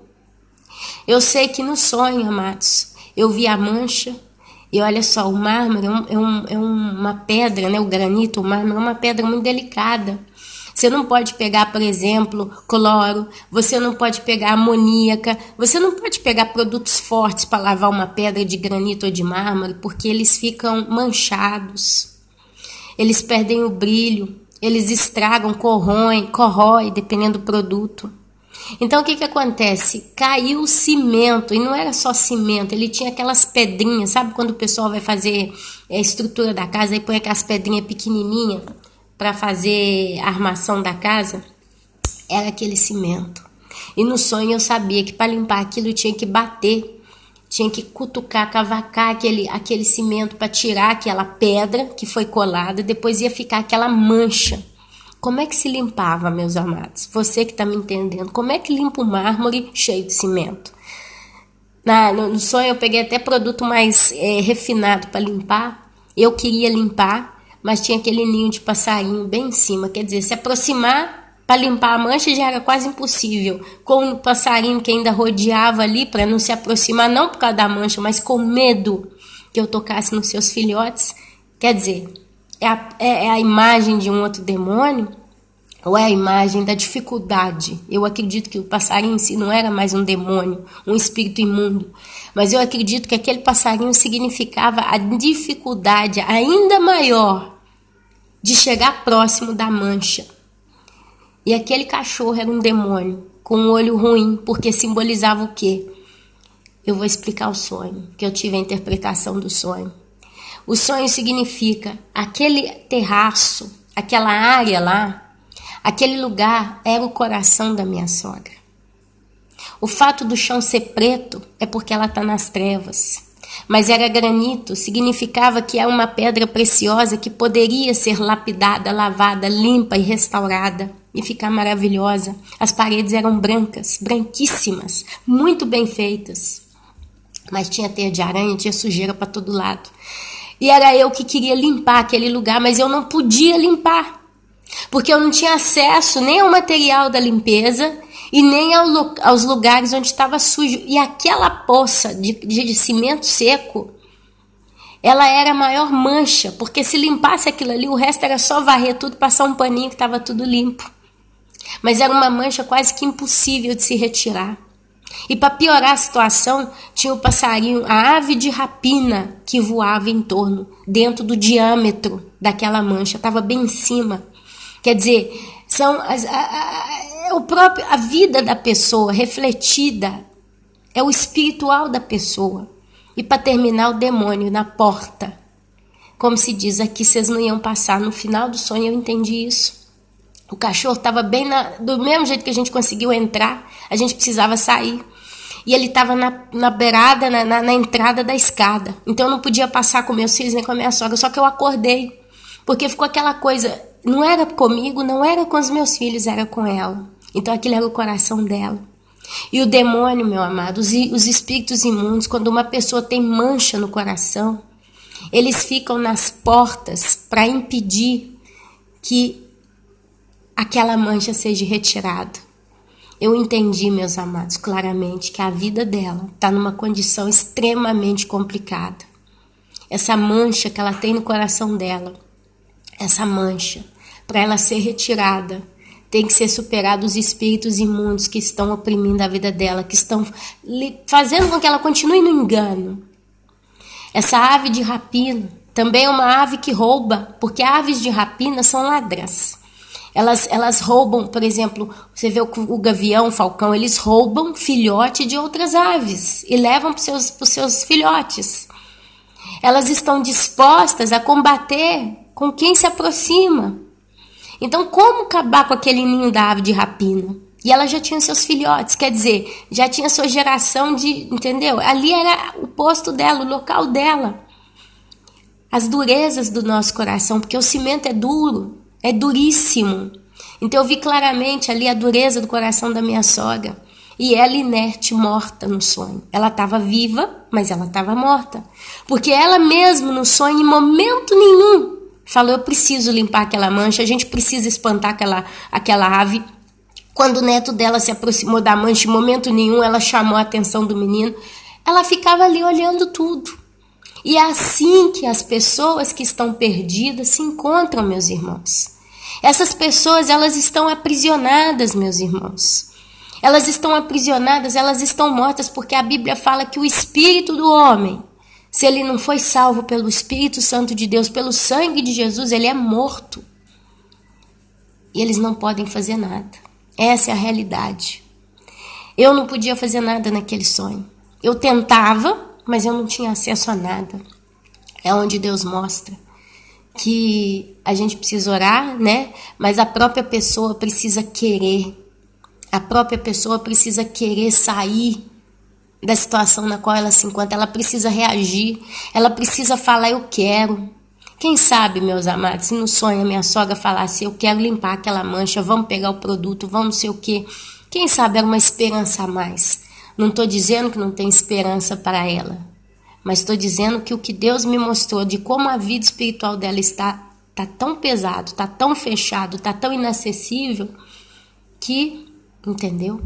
Eu sei que no sonho, amados, eu vi a mancha, e olha só, o mármore é uma pedra, né? O granito, o mármore é uma pedra muito delicada. Você não pode pegar, por exemplo, cloro, você não pode pegar amoníaca, você não pode pegar produtos fortes para lavar uma pedra de granito ou de mármore, porque eles ficam manchados, eles perdem o brilho, eles estragam, corroem, dependendo do produto. Então o que acontece? Caiu o cimento, e não era só cimento, ele tinha aquelas pedrinhas, sabe quando o pessoal vai fazer a estrutura da casa e põe aquelas pedrinhas pequenininhas para fazer a armação da casa? Era aquele cimento. E no sonho eu sabia que para limpar aquilo eu tinha que bater, tinha que cutucar, cavacar aquele cimento para tirar aquela pedra que foi colada, depois ia ficar aquela mancha. Como é que se limpava, meus amados? Você que está me entendendo, como é que limpa um mármore cheio de cimento? No sonho eu peguei até produto mais refinado para limpar. Eu queria limpar, mas tinha aquele ninho de passarinho bem em cima. Quer dizer, se aproximar para limpar a mancha já era quase impossível. Com o passarinho que ainda rodeava ali para não se aproximar, não por causa da mancha, mas com medo que eu tocasse nos seus filhotes. Quer dizer, é a imagem de um outro demônio, ou é a imagem da dificuldade? Eu acredito que o passarinho em si não era mais um demônio, um espírito imundo, mas eu acredito que aquele passarinho significava a dificuldade ainda maior de chegar próximo da mancha. E aquele cachorro era um demônio, com um olho ruim, porque simbolizava o quê? Eu vou explicar o sonho, que eu tive a interpretação do sonho. O sonho significa aquele terraço, aquela área lá, aquele lugar era o coração da minha sogra. O fato do chão ser preto é porque ela está nas trevas. Mas era granito, significava que é uma pedra preciosa que poderia ser lapidada, lavada, limpa e restaurada e ficar maravilhosa. As paredes eram brancas, branquíssimas, muito bem feitas. Mas tinha teia de aranha, tinha sujeira para todo lado. E era eu que queria limpar aquele lugar, mas eu não podia limpar, porque eu não tinha acesso nem ao material da limpeza e nem aos lugares onde estava sujo. E aquela poça de cimento seco, ela era a maior mancha, porque se limpasse aquilo ali, o resto era só varrer tudo, passar um paninho que estava tudo limpo. Mas era uma mancha quase que impossível de se retirar. E para piorar a situação, tinha o passarinho, a ave de rapina que voava em torno, dentro do diâmetro daquela mancha, estava bem em cima. Quer dizer, são a vida da pessoa refletida, é o espiritual da pessoa. E para terminar, o demônio na porta. Como se diz aqui, vocês não iam passar. No final do sonho eu entendi isso. O cachorro estava bem do mesmo jeito que a gente conseguiu entrar, a gente precisava sair. E ele estava na beirada, na entrada da escada. Então eu não podia passar com meus filhos nem com a minha sogra. Só que eu acordei, porque ficou aquela coisa, não era comigo, não era com os meus filhos, era com ela. Então aquilo era o coração dela. E o demônio, meu amado, os espíritos imundos, quando uma pessoa tem mancha no coração, eles ficam nas portas para impedir que aquela mancha seja retirada. Eu entendi, meus amados, claramente que a vida dela está numa condição extremamente complicada. Essa mancha que ela tem no coração dela, essa mancha, para ela ser retirada, tem que ser superado os espíritos imundos que estão oprimindo a vida dela, que estão fazendo com que ela continue no engano. Essa ave de rapina também é uma ave que rouba, porque aves de rapina são ladras. Elas roubam, por exemplo, você vê o gavião, o falcão, eles roubam filhote de outras aves e levam para os seus filhotes. Elas estão dispostas a combater com quem se aproxima. Então, como acabar com aquele ninho da ave de rapina? E ela já tinha seus filhotes, quer dizer, já tinha sua geração entendeu? Ali era o posto dela, o local dela. As durezas do nosso coração, porque o cimento é duro, é duríssimo. Então eu vi claramente ali a dureza do coração da minha sogra. E ela inerte, morta no sonho. Ela estava viva, mas ela estava morta. Porque ela mesma no sonho, em momento nenhum, falou, eu preciso limpar aquela mancha, a gente precisa espantar aquela ave. Quando o neto dela se aproximou da mancha, em momento nenhum ela chamou a atenção do menino. Ela ficava ali olhando tudo. E é assim que as pessoas que estão perdidas se encontram, meus irmãos. Essas pessoas, elas estão aprisionadas, meus irmãos. Elas estão aprisionadas, elas estão mortas, porque a Bíblia fala que o espírito do homem, se ele não foi salvo pelo Espírito Santo de Deus, pelo sangue de Jesus, ele é morto. E eles não podem fazer nada. Essa é a realidade. Eu não podia fazer nada naquele sonho. Eu tentava, mas eu não tinha acesso a nada. É onde Deus mostra que a gente precisa orar, né? Mas a própria pessoa precisa querer. A própria pessoa precisa querer sair da situação na qual ela se encontra. Ela precisa reagir. Ela precisa falar, eu quero. Quem sabe, meus amados, se no sonho a minha sogra falasse, eu quero limpar aquela mancha, vamos pegar o produto, vamos não sei o quê. Quem sabe era uma esperança a mais. Não estou dizendo que não tem esperança para ela. Mas estou dizendo que o que Deus me mostrou de como a vida espiritual dela está tão pesado, está tão fechado, está tão inacessível, que, entendeu?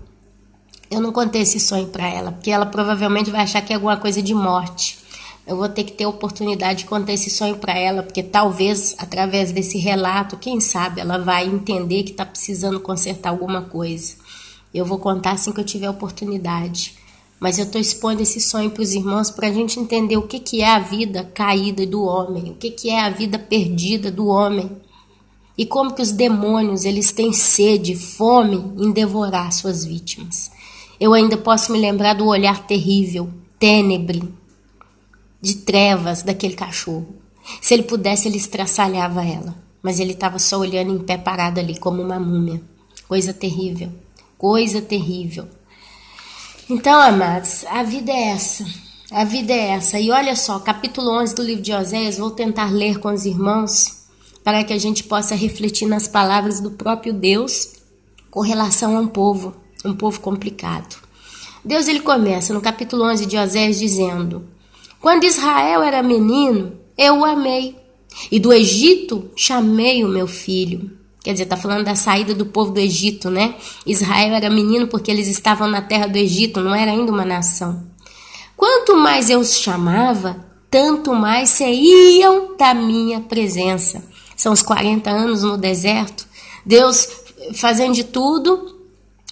Eu não contei esse sonho para ela, porque ela provavelmente vai achar que é alguma coisa de morte. Eu vou ter que ter a oportunidade de contar esse sonho para ela, porque talvez, através desse relato, quem sabe, ela vai entender que está precisando consertar alguma coisa. Eu vou contar assim que eu tiver a oportunidade. Mas eu estou expondo esse sonho para os irmãos para a gente entender o que é a vida caída do homem, o que é a vida perdida do homem. E como que os demônios eles têm sede, fome em devorar suas vítimas. Eu ainda posso me lembrar do olhar terrível, tênebre, de trevas daquele cachorro. Se ele pudesse, ele estraçalhava ela. Mas ele estava só olhando em pé parado ali, como uma múmia. Coisa terrível, coisa terrível. Então, amados, a vida é essa. A vida é essa. E olha só, capítulo 11 do livro de Oséias, vou tentar ler com os irmãos para que a gente possa refletir nas palavras do próprio Deus com relação a um povo complicado. Deus ele começa no capítulo 11 de Oséias dizendo: quando Israel era menino, eu o amei, e do Egito chamei o meu filho. Quer dizer, está falando da saída do povo do Egito, né? Israel era menino porque eles estavam na terra do Egito, não era ainda uma nação. Quanto mais eu os chamava, tanto mais saíam da minha presença. São os 40 anos no deserto, Deus fazendo de tudo,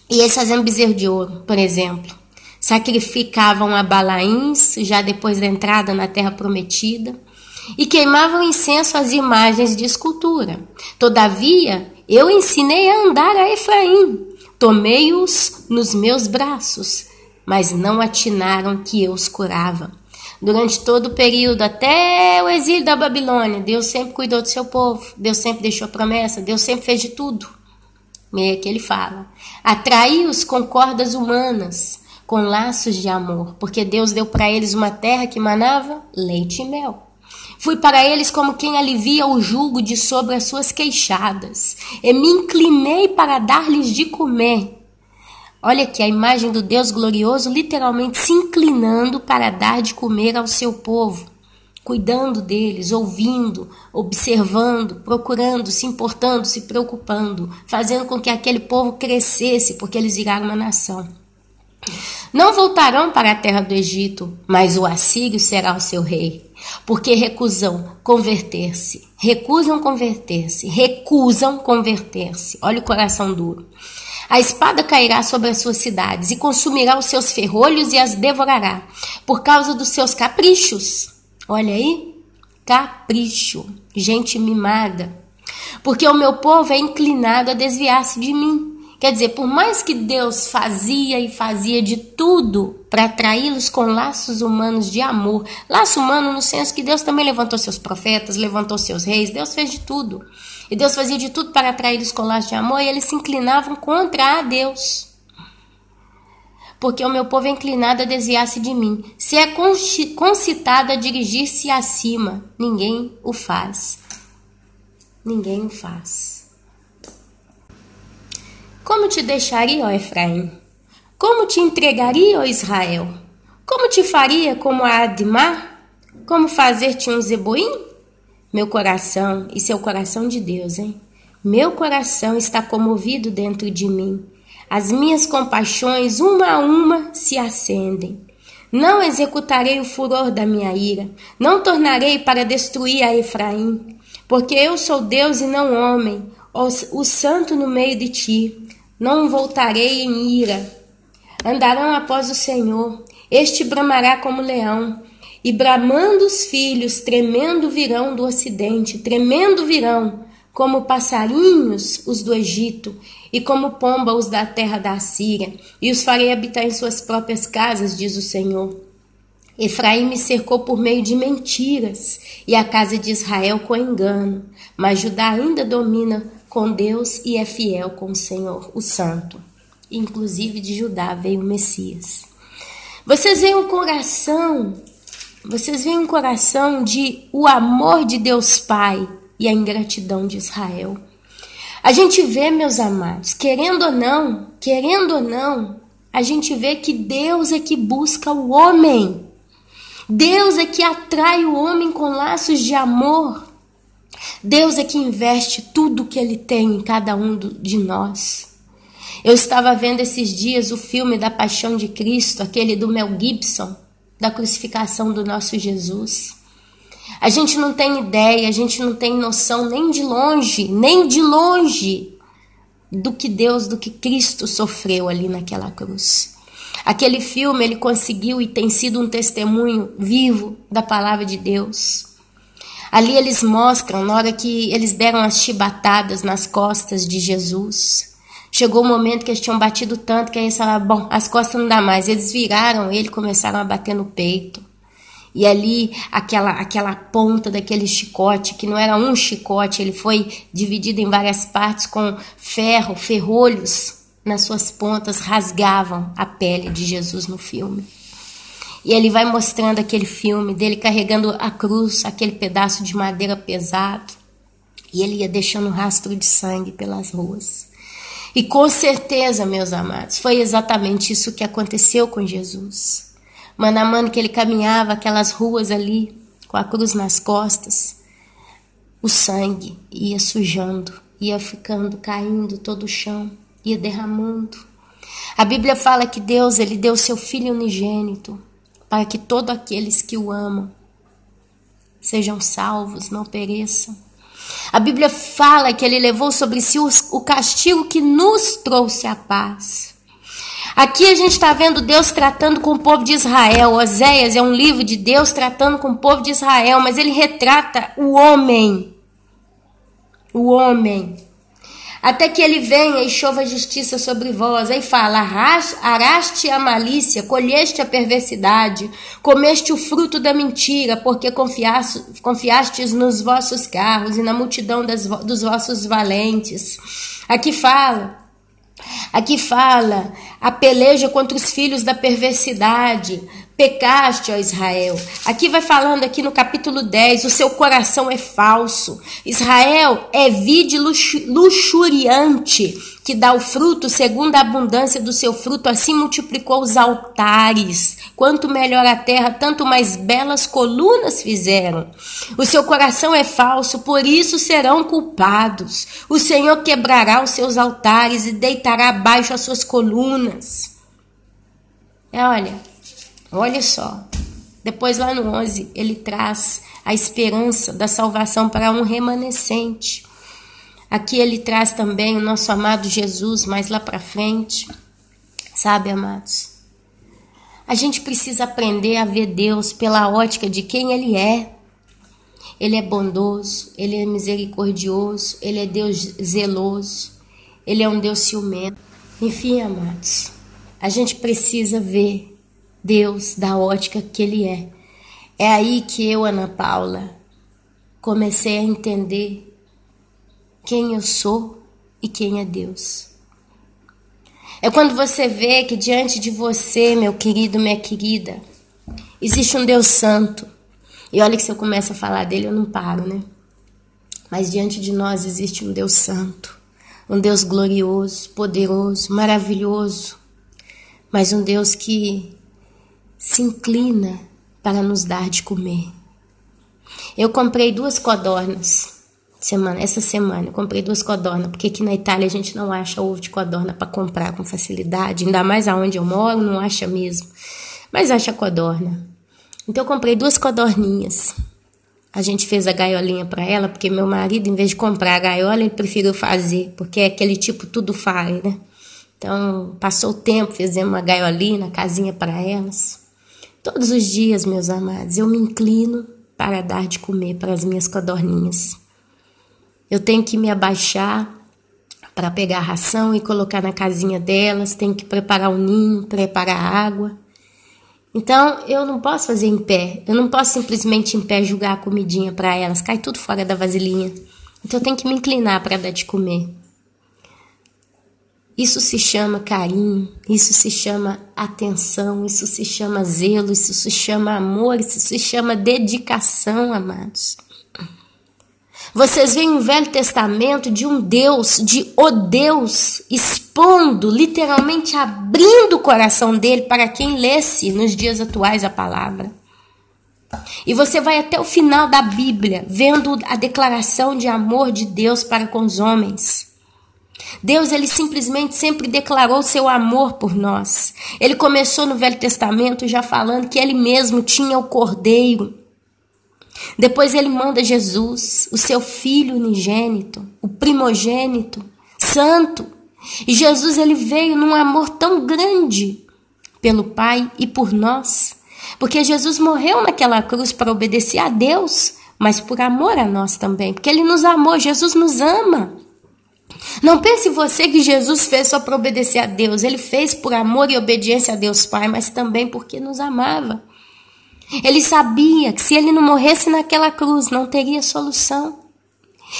e eles fazendo bezerro de ouro, por exemplo. Sacrificavam a Balaíns, já depois da entrada na terra prometida, e queimavam incenso às imagens de escultura. Todavia, eu ensinei a andar a Efraim, tomei-os nos meus braços, mas não atinaram que eu os curava. Durante todo o período, até o exílio da Babilônia, Deus sempre cuidou do seu povo, Deus sempre deixou promessa, Deus sempre fez de tudo. Meio que ele fala, atraí-os com cordas humanas, com laços de amor, porque Deus deu para eles uma terra que manava leite e mel. Fui para eles como quem alivia o jugo de sobre as suas queixadas, e me inclinei para dar-lhes de comer. Olha aqui a imagem do Deus glorioso literalmente se inclinando para dar de comer ao seu povo, cuidando deles, ouvindo, observando, procurando, se importando, se preocupando, fazendo com que aquele povo crescesse, porque eles viraram uma nação. Não voltarão para a terra do Egito, mas o assírio será o seu rei, porque recusam converter-se. Olha o coração duro. A espada cairá sobre as suas cidades e consumirá os seus ferrolhos e as devorará, por causa dos seus caprichos. Olha aí, capricho, gente mimada. Porque o meu povo é inclinado a desviar-se de mim. Quer dizer, por mais que Deus fazia e fazia de tudo para atraí-los com laços humanos de amor, laço humano no senso que Deus também levantou seus profetas, levantou seus reis, Deus fez de tudo. E Deus fazia de tudo para atraí-los com laços de amor e eles se inclinavam contra a Deus. Porque o meu povo é inclinado a desviar-se de mim. Se é concitado a dirigir-se acima, ninguém o faz. Ninguém o faz. Como te deixaria, ó Efraim? Como te entregaria, ó Israel? Como te faria como a Admá? Como fazer-te um Zeboim? Meu coração, isso é o coração de Deus, hein? Meu coração está comovido dentro de mim. As minhas compaixões, uma a uma, se acendem. Não executarei o furor da minha ira. Não tornarei para destruir a Efraim. Porque eu sou Deus e não homem, o santo no meio de ti. Não voltarei em ira. Andarão após o Senhor. Este bramará como leão. E bramando os filhos, tremendo virão do ocidente. Tremendo virão, como passarinhos, os do Egito. e como pomba os da terra da Síria, e os farei habitar em suas próprias casas, diz o Senhor. Efraim me cercou por meio de mentiras, e a casa de Israel com engano, mas Judá ainda domina com Deus e é fiel com o Senhor, o Santo. Inclusive de Judá veio o Messias. Vocês veem um coração de o amor de Deus Pai e a ingratidão de Israel. A gente vê, meus amados, querendo ou não, a gente vê que Deus é que busca o homem. Deus é que atrai o homem com laços de amor. Deus é que investe tudo que Ele tem em cada um de nós. Eu estava vendo esses dias o filme da Paixão de Cristo, aquele do Mel Gibson, da crucificação do nosso Jesus. A gente não tem ideia, a gente não tem noção nem de longe do que Cristo sofreu ali naquela cruz. Aquele filme, ele conseguiu e tem sido um testemunho vivo da palavra de Deus. Ali eles mostram, na hora que eles deram as chibatadas nas costas de Jesus, chegou o momento que eles tinham batido tanto que aí eles falaram, bom, as costas não dá mais. Eles viraram ele, começaram a bater no peito. E ali, aquela ponta daquele chicote, que não era um chicote, ele foi dividido em várias partes com ferrolhos nas suas pontas, rasgavam a pele de Jesus no filme. E ele vai mostrando aquele filme dele carregando a cruz, aquele pedaço de madeira pesado, e ele ia deixando rastro de sangue pelas ruas. E com certeza, meus amados, foi exatamente isso que aconteceu com Jesus. Mano a mano que ele caminhava aquelas ruas ali, com a cruz nas costas, o sangue ia sujando, ia ficando, caindo todo o chão, ia derramando. A Bíblia fala que Deus, ele deu seu Filho unigênito, para que todos aqueles que o amam sejam salvos, não pereçam. A Bíblia fala que ele levou sobre si o castigo que nos trouxe a paz. Aqui a gente está vendo Deus tratando com o povo de Israel. Oséias é um livro de Deus tratando com o povo de Israel, mas ele retrata o homem. O homem. Até que ele venha e chova a justiça sobre vós. Aí fala, araste a malícia, colheste a perversidade, comeste o fruto da mentira, porque confiastes nos vossos carros e na multidão dos vossos valentes. Aqui fala, a peleja contra os filhos da perversidade. Pecaste, ó Israel. Aqui vai falando aqui no capítulo 10, o seu coração é falso. Israel é vide luxuriante, que dá o fruto segundo a abundância do seu fruto, assim multiplicou os altares. Quanto melhor a terra, tanto mais belas colunas fizeram. O seu coração é falso, por isso serão culpados. O Senhor quebrará os seus altares e deitará abaixo as suas colunas. Olha só, depois lá no 11, ele traz a esperança da salvação para um remanescente. Aqui ele traz também o nosso amado Jesus, mais lá para frente. Sabe, amados? A gente precisa aprender a ver Deus pela ótica de quem Ele é. Ele é bondoso, Ele é misericordioso, Ele é Deus zeloso, Ele é um Deus ciumento. Enfim, amados, a gente precisa ver Deus da ótica que Ele é. É aí que eu, Ana Paula, comecei a entender quem eu sou e quem é Deus. É quando você vê que diante de você, meu querido, minha querida, existe um Deus santo. E olha que se eu começo a falar dele, eu não paro, né? Mas diante de nós existe um Deus santo, um Deus glorioso, poderoso, maravilhoso, mas um Deus que se inclina para nos dar de comer. Eu comprei 2 codornas essa semana. Eu comprei 2 codornas, porque aqui na Itália a gente não acha ovo de codorna para comprar com facilidade, ainda mais aonde eu moro, não acha mesmo, mas acha codorna. Então eu comprei 2 codorninhas. A gente fez a gaiolinha para ela, porque meu marido, em vez de comprar a gaiola, ele preferiu fazer, porque é aquele tipo tudo faz, né? Então passou o tempo, fizemos uma gaiolinha, uma casinha para elas. Todos os dias, meus amados, eu me inclino para dar de comer para as minhas codorninhas. Eu tenho que me abaixar para pegar a ração e colocar na casinha delas, tem que preparar o ninho, preparar a água. Então, eu não posso fazer em pé, eu não posso simplesmente em pé jogar a comidinha para elas, cai tudo fora da vasilhinha. Então, eu tenho que me inclinar para dar de comer. Isso se chama carinho, isso se chama atenção, isso se chama zelo, isso se chama amor, isso se chama dedicação, amados. Vocês veem o Velho Testamento de um Deus, de o Deus, expondo, literalmente abrindo o coração dele para quem lesse nos dias atuais a palavra. E você vai até o final da Bíblia, vendo a declaração de amor de Deus para com os homens. Deus, ele simplesmente sempre declarou seu amor por nós. Ele começou no Velho Testamento já falando que ele mesmo tinha o Cordeiro. Depois ele manda Jesus, o seu filho unigênito, o primogênito, santo. E Jesus, ele veio num amor tão grande pelo Pai e por nós. Porque Jesus morreu naquela cruz para obedecer a Deus, mas por amor a nós também. Porque ele nos amou, Jesus nos ama. Não pense você que Jesus fez só para obedecer a Deus. Ele fez por amor e obediência a Deus Pai, mas também porque nos amava. Ele sabia que se ele não morresse naquela cruz, não teria solução.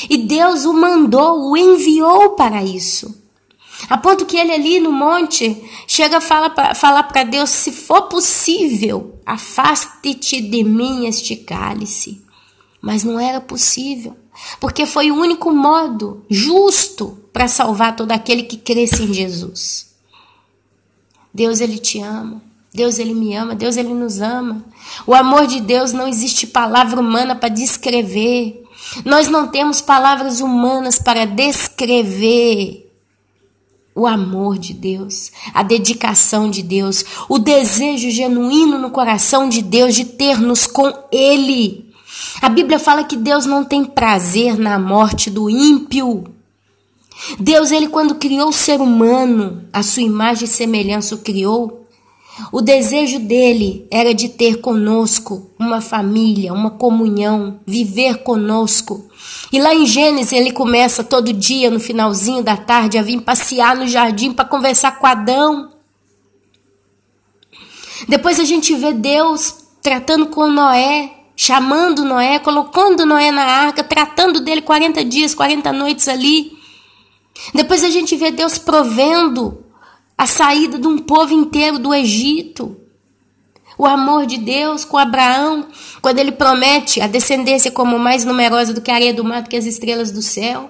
E Deus o mandou, o enviou para isso. A ponto que ele ali no monte chega a falar para Deus, se for possível, afaste-te de mim este cálice. Mas não era possível, porque foi o único modo justo para salvar todo aquele que cresce em Jesus. Deus, ele te ama. Deus, ele me ama, Deus, ele nos ama. O amor de Deus não existe palavra humana para descrever. Nós não temos palavras humanas para descrever o amor de Deus, a dedicação de Deus, o desejo genuíno no coração de Deus de ter-nos com Ele. A Bíblia fala que Deus não tem prazer na morte do ímpio. Deus, ele quando criou o ser humano, a sua imagem e semelhança o criou, o desejo dele era de ter conosco uma família, uma comunhão, viver conosco. E lá em Gênesis ele começa todo dia, no finalzinho da tarde, a vir passear no jardim para conversar com Adão. Depois a gente vê Deus tratando com Noé, chamando Noé, colocando Noé na arca, tratando dele 40 dias, 40 noites ali. Depois a gente vê Deus provendo a saída de um povo inteiro do Egito. O amor de Deus com Abraão, quando ele promete a descendência como mais numerosa do que a areia do mar, do que as estrelas do céu.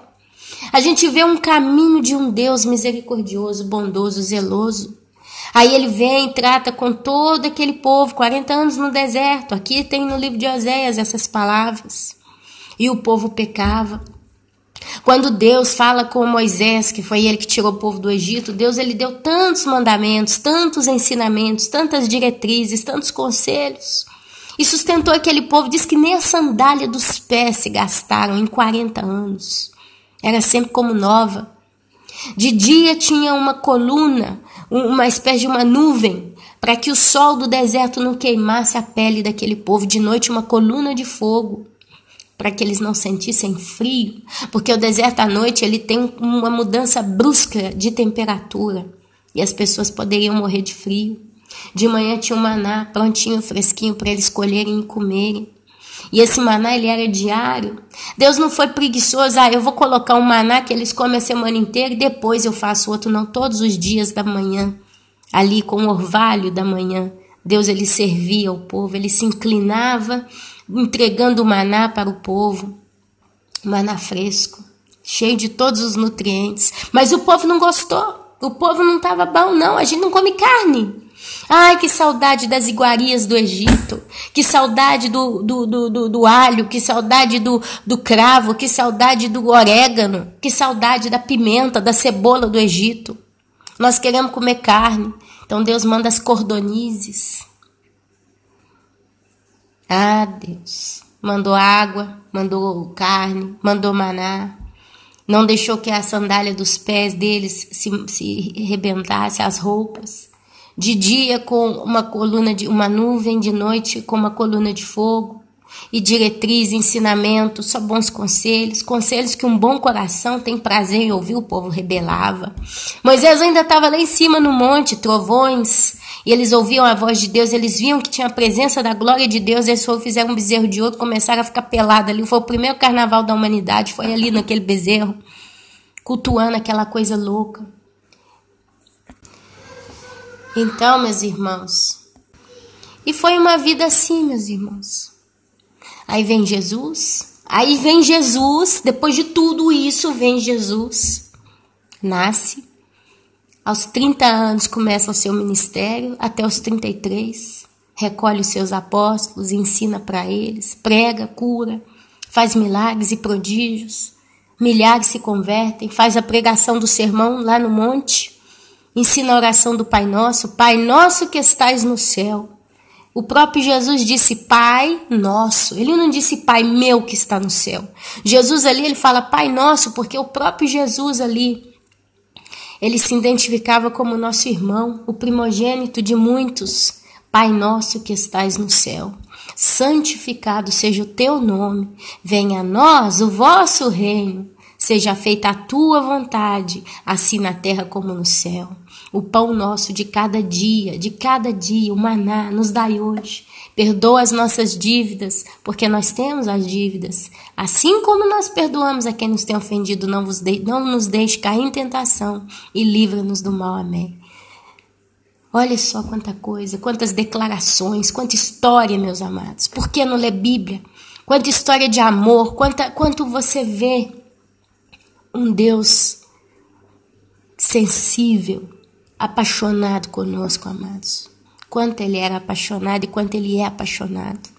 A gente vê um caminho de um Deus misericordioso, bondoso, zeloso. Aí ele vem e trata com todo aquele povo, 40 anos no deserto. Aqui tem no livro de Oséias essas palavras. E o povo pecava. Quando Deus fala com Moisés, que foi ele que tirou o povo do Egito, Deus ele deu tantos mandamentos, tantos ensinamentos, tantas diretrizes, tantos conselhos. E sustentou aquele povo, diz que nem a sandália dos pés se gastaram em 40 anos. Era sempre como nova. De dia tinha uma coluna, uma espécie de uma nuvem, para que o sol do deserto não queimasse a pele daquele povo. De noite uma coluna de fogo, para que eles não sentissem frio, porque o deserto à noite ele tem uma mudança brusca de temperatura e as pessoas poderiam morrer de frio. De manhã tinha um maná prontinho, fresquinho para eles colherem e comerem. E esse maná ele era diário. Deus não foi preguiçoso, eu vou colocar um maná que eles comem a semana inteira e depois eu faço outro, não, todos os dias da manhã, ali com o orvalho da manhã. Deus ele servia ao povo, ele se inclinava entregando o maná para o povo, maná fresco, cheio de todos os nutrientes. Mas o povo não gostou, o povo não estava bom não, a gente não come carne. Ai, que saudade das iguarias do Egito, que saudade do alho, que saudade do cravo, que saudade do orégano, que saudade da pimenta, da cebola do Egito. Nós queremos comer carne, então Deus manda as cordonizes. Ah, Deus, mandou água, mandou carne, mandou maná, não deixou que a sandália dos pés deles se rebentasse, as roupas. De dia com uma coluna uma nuvem, de noite com uma coluna de fogo. e diretriz, ensinamento, só bons conselhos, conselhos que um bom coração tem prazer em ouvir, o povo rebelava. Moisés ainda estava lá em cima no monte, trovões, e eles ouviam a voz de Deus, eles viam que tinha a presença da glória de Deus, eles fizeram um bezerro de ouro, começaram a ficar pelados ali, foi o primeiro carnaval da humanidade, foi ali naquele bezerro, cultuando aquela coisa louca. Então, meus irmãos, e foi uma vida assim, meus irmãos. Aí vem Jesus, depois de tudo isso vem Jesus, nasce, aos 30 anos começa o seu ministério, até os 33, recolhe os seus apóstolos, ensina para eles, prega, cura, faz milagres e prodígios, milhares se convertem, faz a pregação do sermão lá no monte, ensina a oração do Pai Nosso que estais no céu. O próprio Jesus disse Pai Nosso, ele não disse Pai meu que está no céu. Jesus ali, ele fala Pai Nosso, porque o próprio Jesus ali, ele se identificava como nosso irmão, o primogênito de muitos. Pai Nosso que estais no céu, santificado seja o teu nome, venha a nós o vosso reino, seja feita a tua vontade, assim na terra como no céu. O pão nosso de cada dia, o maná, nos dai hoje. Perdoa as nossas dívidas, porque nós temos as dívidas. Assim como nós perdoamos a quem nos tem ofendido, não nos deixe cair em tentação e livra-nos do mal. Amém. Olha só quanta coisa, quantas declarações, quanta história, meus amados. Por que não ler Bíblia? Quanta história de amor, quanto você vê um Deus sensível, apaixonado conosco, amados. Quanto ele era apaixonado e quanto ele é apaixonado.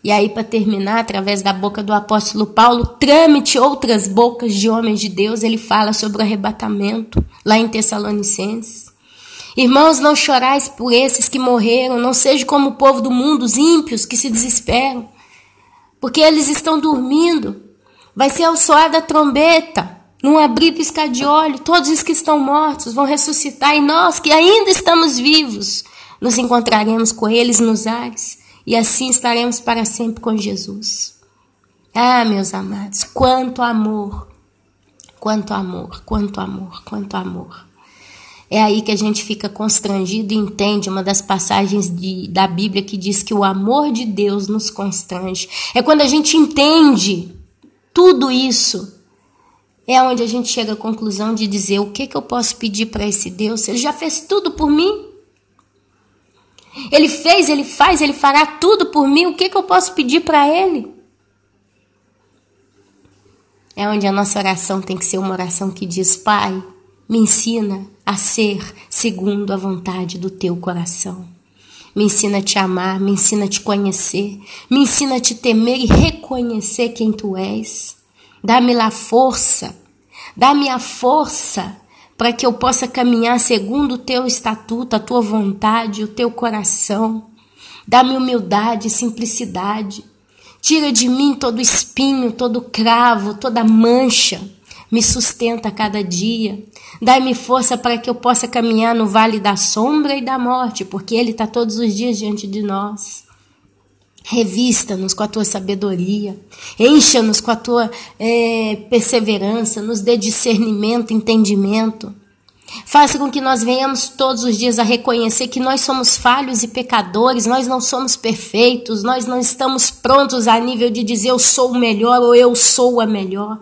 E aí, para terminar, através da boca do apóstolo Paulo, trâmite outras bocas de homens de Deus, ele fala sobre o arrebatamento, lá em Tessalonicenses. Irmãos, não chorais por esses que morreram, não seja como o povo do mundo, os ímpios que se desesperam, porque eles estão dormindo. Vai ser ao soar da trombeta, num abrir e piscar de olho, todos os que estão mortos vão ressuscitar, e nós que ainda estamos vivos, nos encontraremos com eles nos ares, e assim estaremos para sempre com Jesus. Ah, meus amados, quanto amor, quanto amor, quanto amor, quanto amor. É aí que a gente fica constrangido e entende uma das passagens da Bíblia que diz que o amor de Deus nos constrange. É quando a gente entende tudo isso, é onde a gente chega à conclusão de dizer o que eu posso pedir para esse Deus? Ele já fez tudo por mim. Ele fez, ele faz, ele fará tudo por mim. O que eu posso pedir para ele? É onde a nossa oração tem que ser uma oração que diz: Pai, me ensina a ser segundo a vontade do teu coração. Me ensina a te amar, me ensina a te conhecer, me ensina a te temer e reconhecer quem tu és. Dá-me lá força, dá-me a força para que eu possa caminhar segundo o teu estatuto, a tua vontade, o teu coração. Dá-me humildade, simplicidade. Tira de mim todo espinho, todo cravo, toda mancha. Me sustenta a cada dia. Dá-me força para que eu possa caminhar no vale da sombra e da morte, porque Ele está todos os dias diante de nós. Revista-nos com a tua sabedoria, encha-nos com a tua perseverança, nos dê discernimento, entendimento. Faça com que nós venhamos todos os dias a reconhecer que nós somos falhos e pecadores, nós não somos perfeitos, nós não estamos prontos a nível de dizer eu sou o melhor ou eu sou a melhor,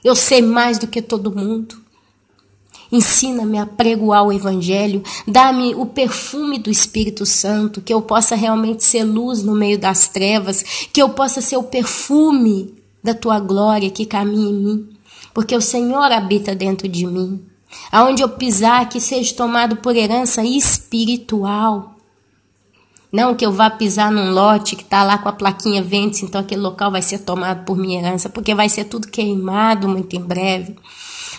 eu sei mais do que todo mundo. Ensina-me a pregoar o Evangelho, dá-me o perfume do Espírito Santo, que eu possa realmente ser luz no meio das trevas, que eu possa ser o perfume da Tua glória que caminha em mim, porque o Senhor habita dentro de mim. Aonde eu pisar, que seja tomado por herança espiritual. Não que eu vá pisar num lote que está lá com a plaquinha vende-se, então aquele local vai ser tomado por minha herança, porque vai ser tudo queimado muito em breve.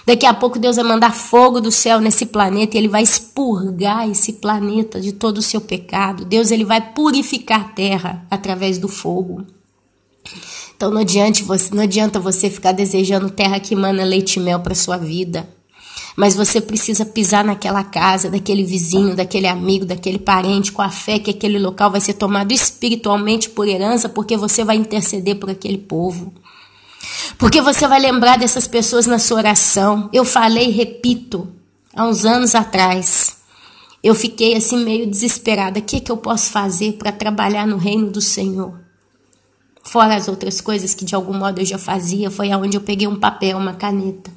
Daqui a pouco Deus vai mandar fogo do céu nesse planeta e Ele vai expurgar esse planeta de todo o seu pecado. Deus, Ele vai purificar a terra através do fogo. Então não adianta você ficar desejando terra que mana leite e mel para a sua vida. Mas você precisa pisar naquela casa, daquele vizinho, daquele amigo, daquele parente, com a fé que aquele local vai ser tomado espiritualmente por herança, porque você vai interceder por aquele povo. Porque você vai lembrar dessas pessoas na sua oração. Eu falei e repito, há uns anos atrás, eu fiquei assim meio desesperada. O que eu posso fazer para trabalhar no reino do Senhor? Fora as outras coisas que de algum modo eu já fazia, foi aonde eu peguei um papel, uma caneta.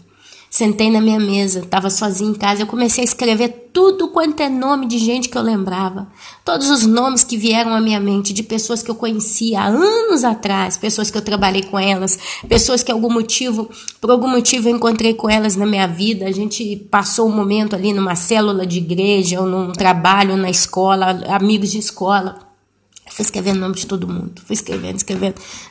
Sentei na minha mesa, estava sozinha em casa, eu comecei a escrever tudo quanto é nome de gente que eu lembrava. Todos os nomes que vieram à minha mente, de pessoas que eu conhecia há anos atrás, pessoas que eu trabalhei com elas, pessoas que por algum motivo eu encontrei com elas na minha vida. A gente passou um momento ali numa célula de igreja, ou num trabalho na escola, amigos de escola. Fui escrevendo o nome de todo mundo, fui escrevendo.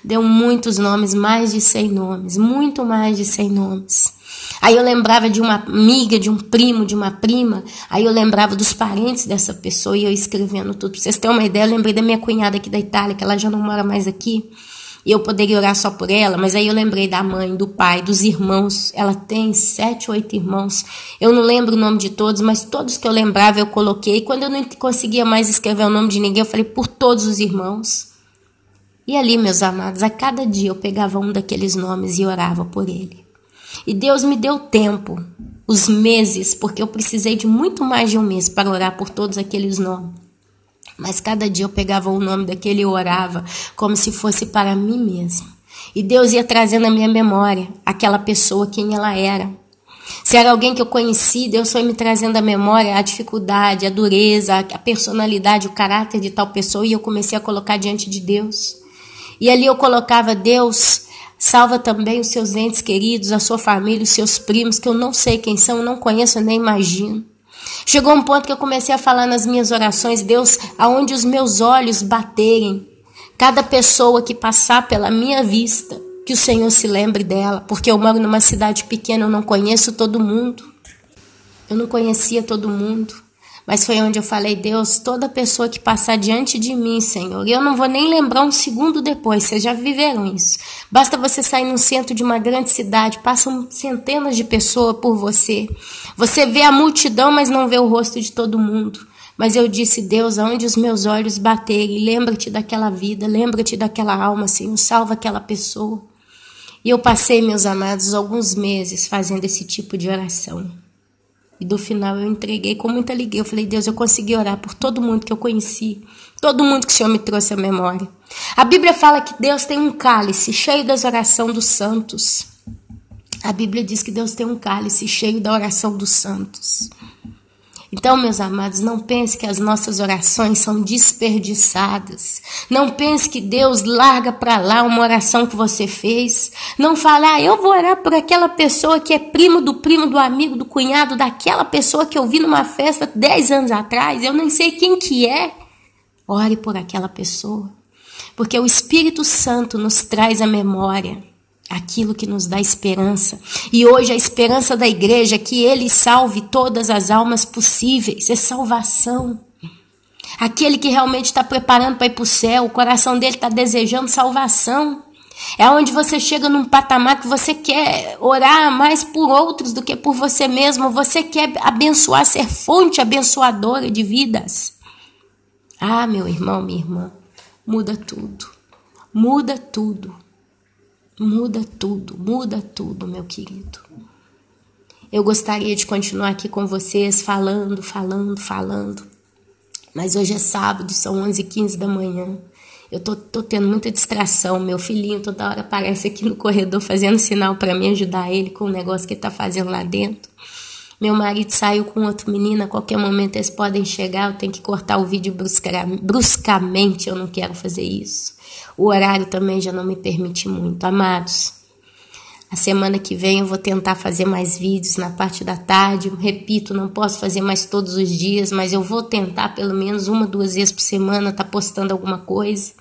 Deu muitos nomes, mais de 100 nomes, muito mais de 100 nomes. Aí eu lembrava de uma amiga, de um primo, de uma prima. Aí eu lembrava dos parentes dessa pessoa e eu escrevendo tudo. Pra vocês terem uma ideia, eu lembrei da minha cunhada aqui da Itália, que ela já não mora mais aqui. E eu poderia orar só por ela, mas aí eu lembrei da mãe, do pai, dos irmãos. Ela tem 7, 8 irmãos. Eu não lembro o nome de todos, mas todos que eu lembrava eu coloquei. E quando eu não conseguia mais escrever o nome de ninguém, eu falei por todos os irmãos. E ali, meus amados, a cada dia eu pegava um daqueles nomes e orava por ele. E Deus me deu tempo, os meses, porque eu precisei de muito mais de um mês para orar por todos aqueles nomes. Mas cada dia eu pegava o nome daquele e orava como se fosse para mim mesma. E Deus ia trazendo à minha memória aquela pessoa, quem ela era. Se era alguém que eu conheci, Deus foi me trazendo à memória a dificuldade, a dureza, a personalidade, o caráter de tal pessoa, e eu comecei a colocar diante de Deus. E ali eu colocava: Deus, salva também os seus entes queridos, a sua família, os seus primos, que eu não sei quem são, não conheço, nem imagino. Chegou um ponto que eu comecei a falar nas minhas orações: Deus, aonde os meus olhos baterem, cada pessoa que passar pela minha vista, que o Senhor se lembre dela, porque eu moro numa cidade pequena, eu não conheço todo mundo. Eu não conhecia todo mundo. Mas foi onde eu falei: Deus, toda pessoa que passar diante de mim, Senhor, e eu não vou nem lembrar um segundo depois, vocês já viveram isso. Basta você sair no centro de uma grande cidade, passam centenas de pessoas por você. Você vê a multidão, mas não vê o rosto de todo mundo. Mas eu disse: Deus, aonde os meus olhos baterem, lembra-te daquela vida, lembra-te daquela alma, Senhor, salva aquela pessoa. E eu passei, meus amados, alguns meses fazendo esse tipo de oração. E do final eu entreguei com muita alegria. Eu falei: Deus, eu consegui orar por todo mundo que eu conheci. Todo mundo que o Senhor me trouxe à memória. A Bíblia fala que Deus tem um cálice cheio das orações dos santos. A Bíblia diz que Deus tem um cálice cheio da oração dos santos. Então, meus amados, não pense que as nossas orações são desperdiçadas. Não pense que Deus larga para lá uma oração que você fez. Não fale: eu vou orar por aquela pessoa que é primo, do amigo, do cunhado, daquela pessoa que eu vi numa festa 10 anos atrás. Eu nem sei quem que é. Ore por aquela pessoa. Porque o Espírito Santo nos traz à memória aquilo que nos dá esperança. E hoje a esperança da igreja é que Ele salve todas as almas possíveis. É salvação. Aquele que realmente está preparando para ir para o céu, o coração dele está desejando salvação. É onde você chega num patamar que você quer orar mais por outros do que por você mesmo. Você quer abençoar, ser fonte abençoadora de vidas. Ah, meu irmão, minha irmã, muda tudo. Muda tudo. Muda tudo, meu querido. Eu gostaria de continuar aqui com vocês falando. Mas hoje é sábado, são 11h15 da manhã. Eu tô tendo muita distração. Meu filhinho toda hora aparece aqui no corredor fazendo sinal para mim ajudar ele com o negócio que ele tá fazendo lá dentro. Meu marido saiu com outro menino, a qualquer momento eles podem chegar, eu tenho que cortar o vídeo bruscamente, eu não quero fazer isso. O horário também já não me permite muito. Amados, a semana que vem eu vou tentar fazer mais vídeos na parte da tarde. Repito, não posso fazer mais todos os dias, mas eu vou tentar pelo menos 1, 2 vezes por semana estar postando alguma coisa.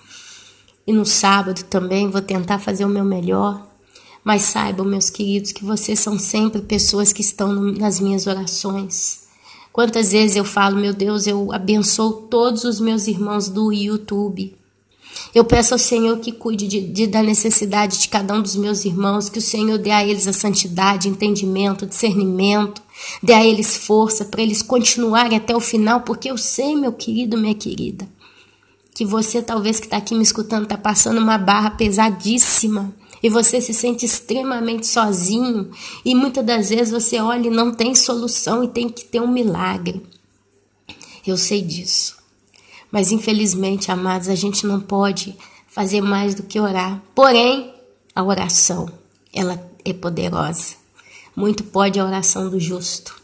E no sábado também vou tentar fazer o meu melhor. Mas saibam, meus queridos, que vocês são sempre pessoas que estão nas minhas orações. Quantas vezes eu falo: meu Deus, eu abençoo todos os meus irmãos do YouTube. Eu peço ao Senhor que cuide da necessidade de cada um dos meus irmãos, que o Senhor dê a eles a santidade, entendimento, discernimento, dê a eles força para eles continuarem até o final, porque eu sei, meu querido, minha querida, que você talvez que está aqui me escutando está passando uma barra pesadíssima e você se sente extremamente sozinho e muitas das vezes você olha e não tem solução e tem que ter um milagre. Eu sei disso. Mas infelizmente, amados, a gente não pode fazer mais do que orar. Porém, a oração, ela é poderosa. Muito pode a oração do justo.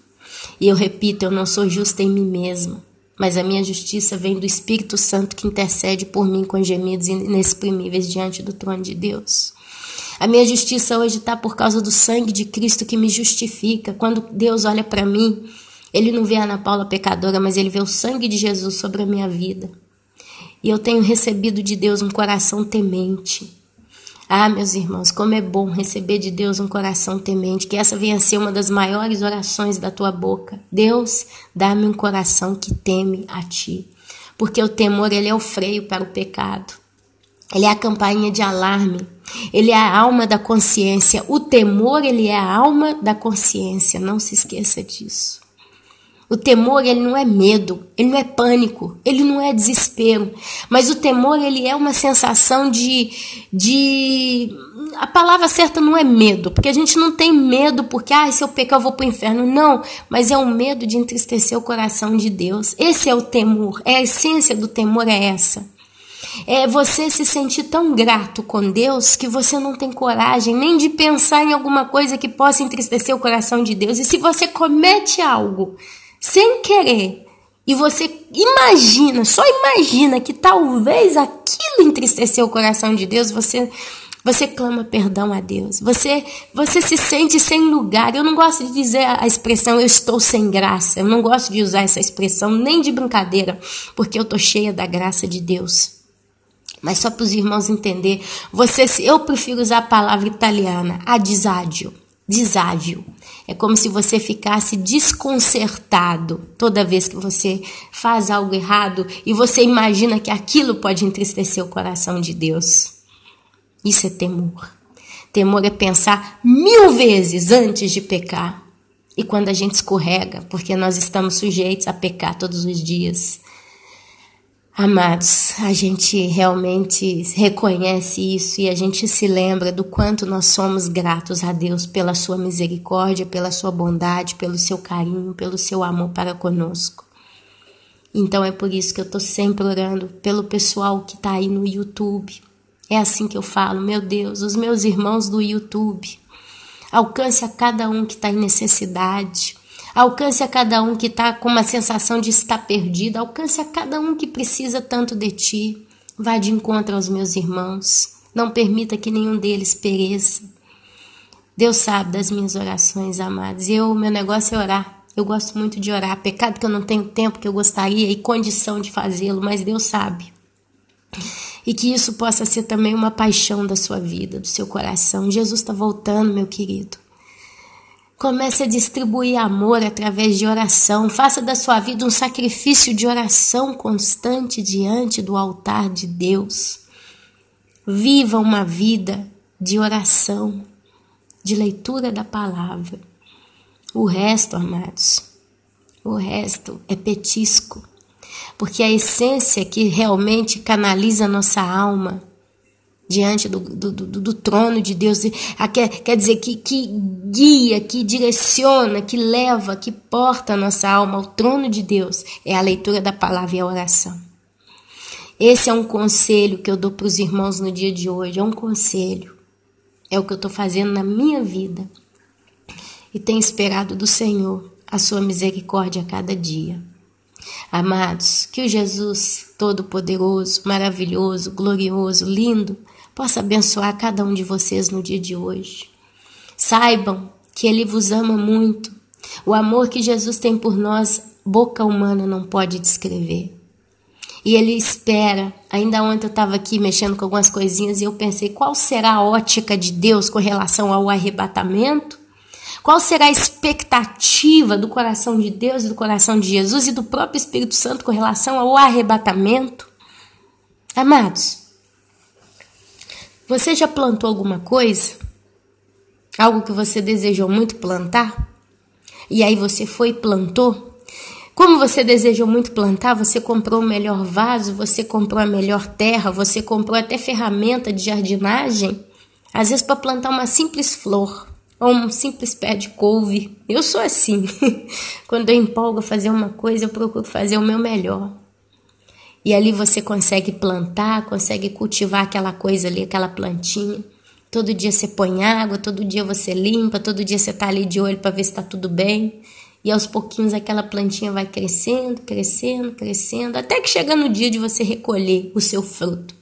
E eu repito, eu não sou justa em mim mesma, mas a minha justiça vem do Espírito Santo que intercede por mim com gemidos inexprimíveis diante do trono de Deus. A minha justiça hoje está por causa do sangue de Cristo que me justifica. Quando Deus olha para mim, Ele não vê a Ana Paula pecadora, mas Ele vê o sangue de Jesus sobre a minha vida. E eu tenho recebido de Deus um coração temente. Ah, meus irmãos, como é bom receber de Deus um coração temente, que essa venha a ser uma das maiores orações da tua boca. Deus, dá-me um coração que teme a ti. Porque o temor, ele é o freio para o pecado. Ele é a campainha de alarme. Ele é a alma da consciência. O temor, ele é a alma da consciência. Não se esqueça disso. O temor, ele não é medo, ele não é pânico, ele não é desespero. Mas o temor, ele é uma sensação de... A palavra certa não é medo, porque a gente não tem medo porque, se eu pecar eu vou para o inferno. Não, mas é o medo de entristecer o coração de Deus. Esse é o temor, a essência do temor é essa. É você se sentir tão grato com Deus que você não tem coragem nem de pensar em alguma coisa que possa entristecer o coração de Deus. E se você comete algo sem querer, e você imagina, só imagina que talvez aquilo entristeceu o coração de Deus, você clama perdão a Deus, você se sente sem lugar. Eu não gosto de dizer a expressão eu estou sem graça, eu não gosto de usar essa expressão nem de brincadeira, porque eu estou cheia da graça de Deus. Mas só para os irmãos entenderem, eu prefiro usar a palavra italiana, a disagio. É como se você ficasse desconcertado toda vez que você faz algo errado e você imagina que aquilo pode entristecer o coração de Deus. Isso é temor. Temor é pensar 1000 vezes antes de pecar. E quando a gente escorrega, porque nós estamos sujeitos a pecar todos os dias. Amados, a gente realmente reconhece isso e a gente se lembra do quanto nós somos gratos a Deus pela sua misericórdia, pela sua bondade, pelo seu carinho, pelo seu amor para conosco. Então é por isso que eu estou sempre orando pelo pessoal que está aí no YouTube. É assim que eu falo, meu Deus, os meus irmãos do YouTube, alcance a cada um que está em necessidade. Alcance a cada um que está com uma sensação de estar perdido. Alcance a cada um que precisa tanto de ti. Vá de encontro aos meus irmãos. Não permita que nenhum deles pereça. Deus sabe das minhas orações, amados. Meu negócio é orar. Eu gosto muito de orar. Pecado que eu não tenho tempo que eu gostaria e condição de fazê-lo, mas Deus sabe. E que isso possa ser também uma paixão da sua vida, do seu coração. Jesus está voltando, meu querido. Comece a distribuir amor através de oração. Faça da sua vida um sacrifício de oração constante diante do altar de Deus. Viva uma vida de oração, de leitura da palavra. O resto, amados, o resto é petisco. Porque a essência que realmente canaliza a nossa alma diante do trono de Deus, quer dizer, que guia, que direciona, que leva, que porta a nossa alma ao trono de Deus, é a leitura da palavra e a oração. Esse é um conselho que eu dou para os irmãos no dia de hoje, é um conselho, é o que eu estou fazendo na minha vida e tenho esperado do Senhor a sua misericórdia a cada dia. Amados, que o Jesus Todo-Poderoso, maravilhoso, glorioso, lindo, possa abençoar cada um de vocês no dia de hoje. Saibam que Ele vos ama muito. O amor que Jesus tem por nós, boca humana não pode descrever. E Ele espera. Ainda ontem eu estava aqui mexendo com algumas coisinhas e eu pensei, qual será a ótica de Deus com relação ao arrebatamento? Qual será a expectativa do coração de Deus e do coração de Jesus e do próprio Espírito Santo com relação ao arrebatamento? Amados, Você já plantou alguma coisa? Algo que você desejou muito plantar? E aí você foi e plantou? Como você desejou muito plantar, você comprou o melhor vaso, você comprou a melhor terra, você comprou até ferramenta de jardinagem, às vezes para plantar uma simples flor ou um simples pé de couve. Eu sou assim. Quando eu empolgo a fazer uma coisa, eu procuro fazer o meu melhor. E ali você consegue plantar, consegue cultivar aquela coisa ali, aquela plantinha. Todo dia você põe água, todo dia você limpa, todo dia você está ali de olho para ver se está tudo bem. E aos pouquinhos aquela plantinha vai crescendo, crescendo, crescendo, até que chega no dia de você recolher o seu fruto.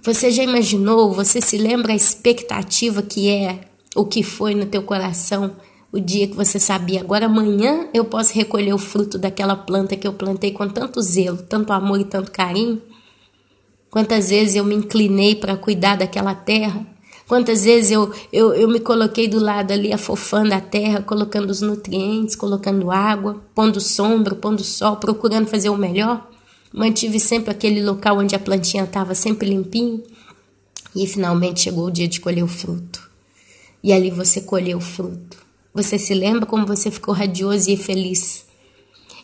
Você já imaginou, você se lembra a expectativa que é o que foi no teu coração o dia que você sabia, agora amanhã eu posso recolher o fruto daquela planta que eu plantei com tanto zelo, tanto amor e tanto carinho? Quantas vezes eu me inclinei para cuidar daquela terra? Quantas vezes eu me coloquei do lado ali, afofando a terra, colocando os nutrientes, colocando água, pondo sombra, pondo sol, procurando fazer o melhor? Mantive sempre aquele local onde a plantinha estava sempre limpinho. E finalmente chegou o dia de colher o fruto. E ali você colheu o fruto. Você se lembra como você ficou radioso e feliz?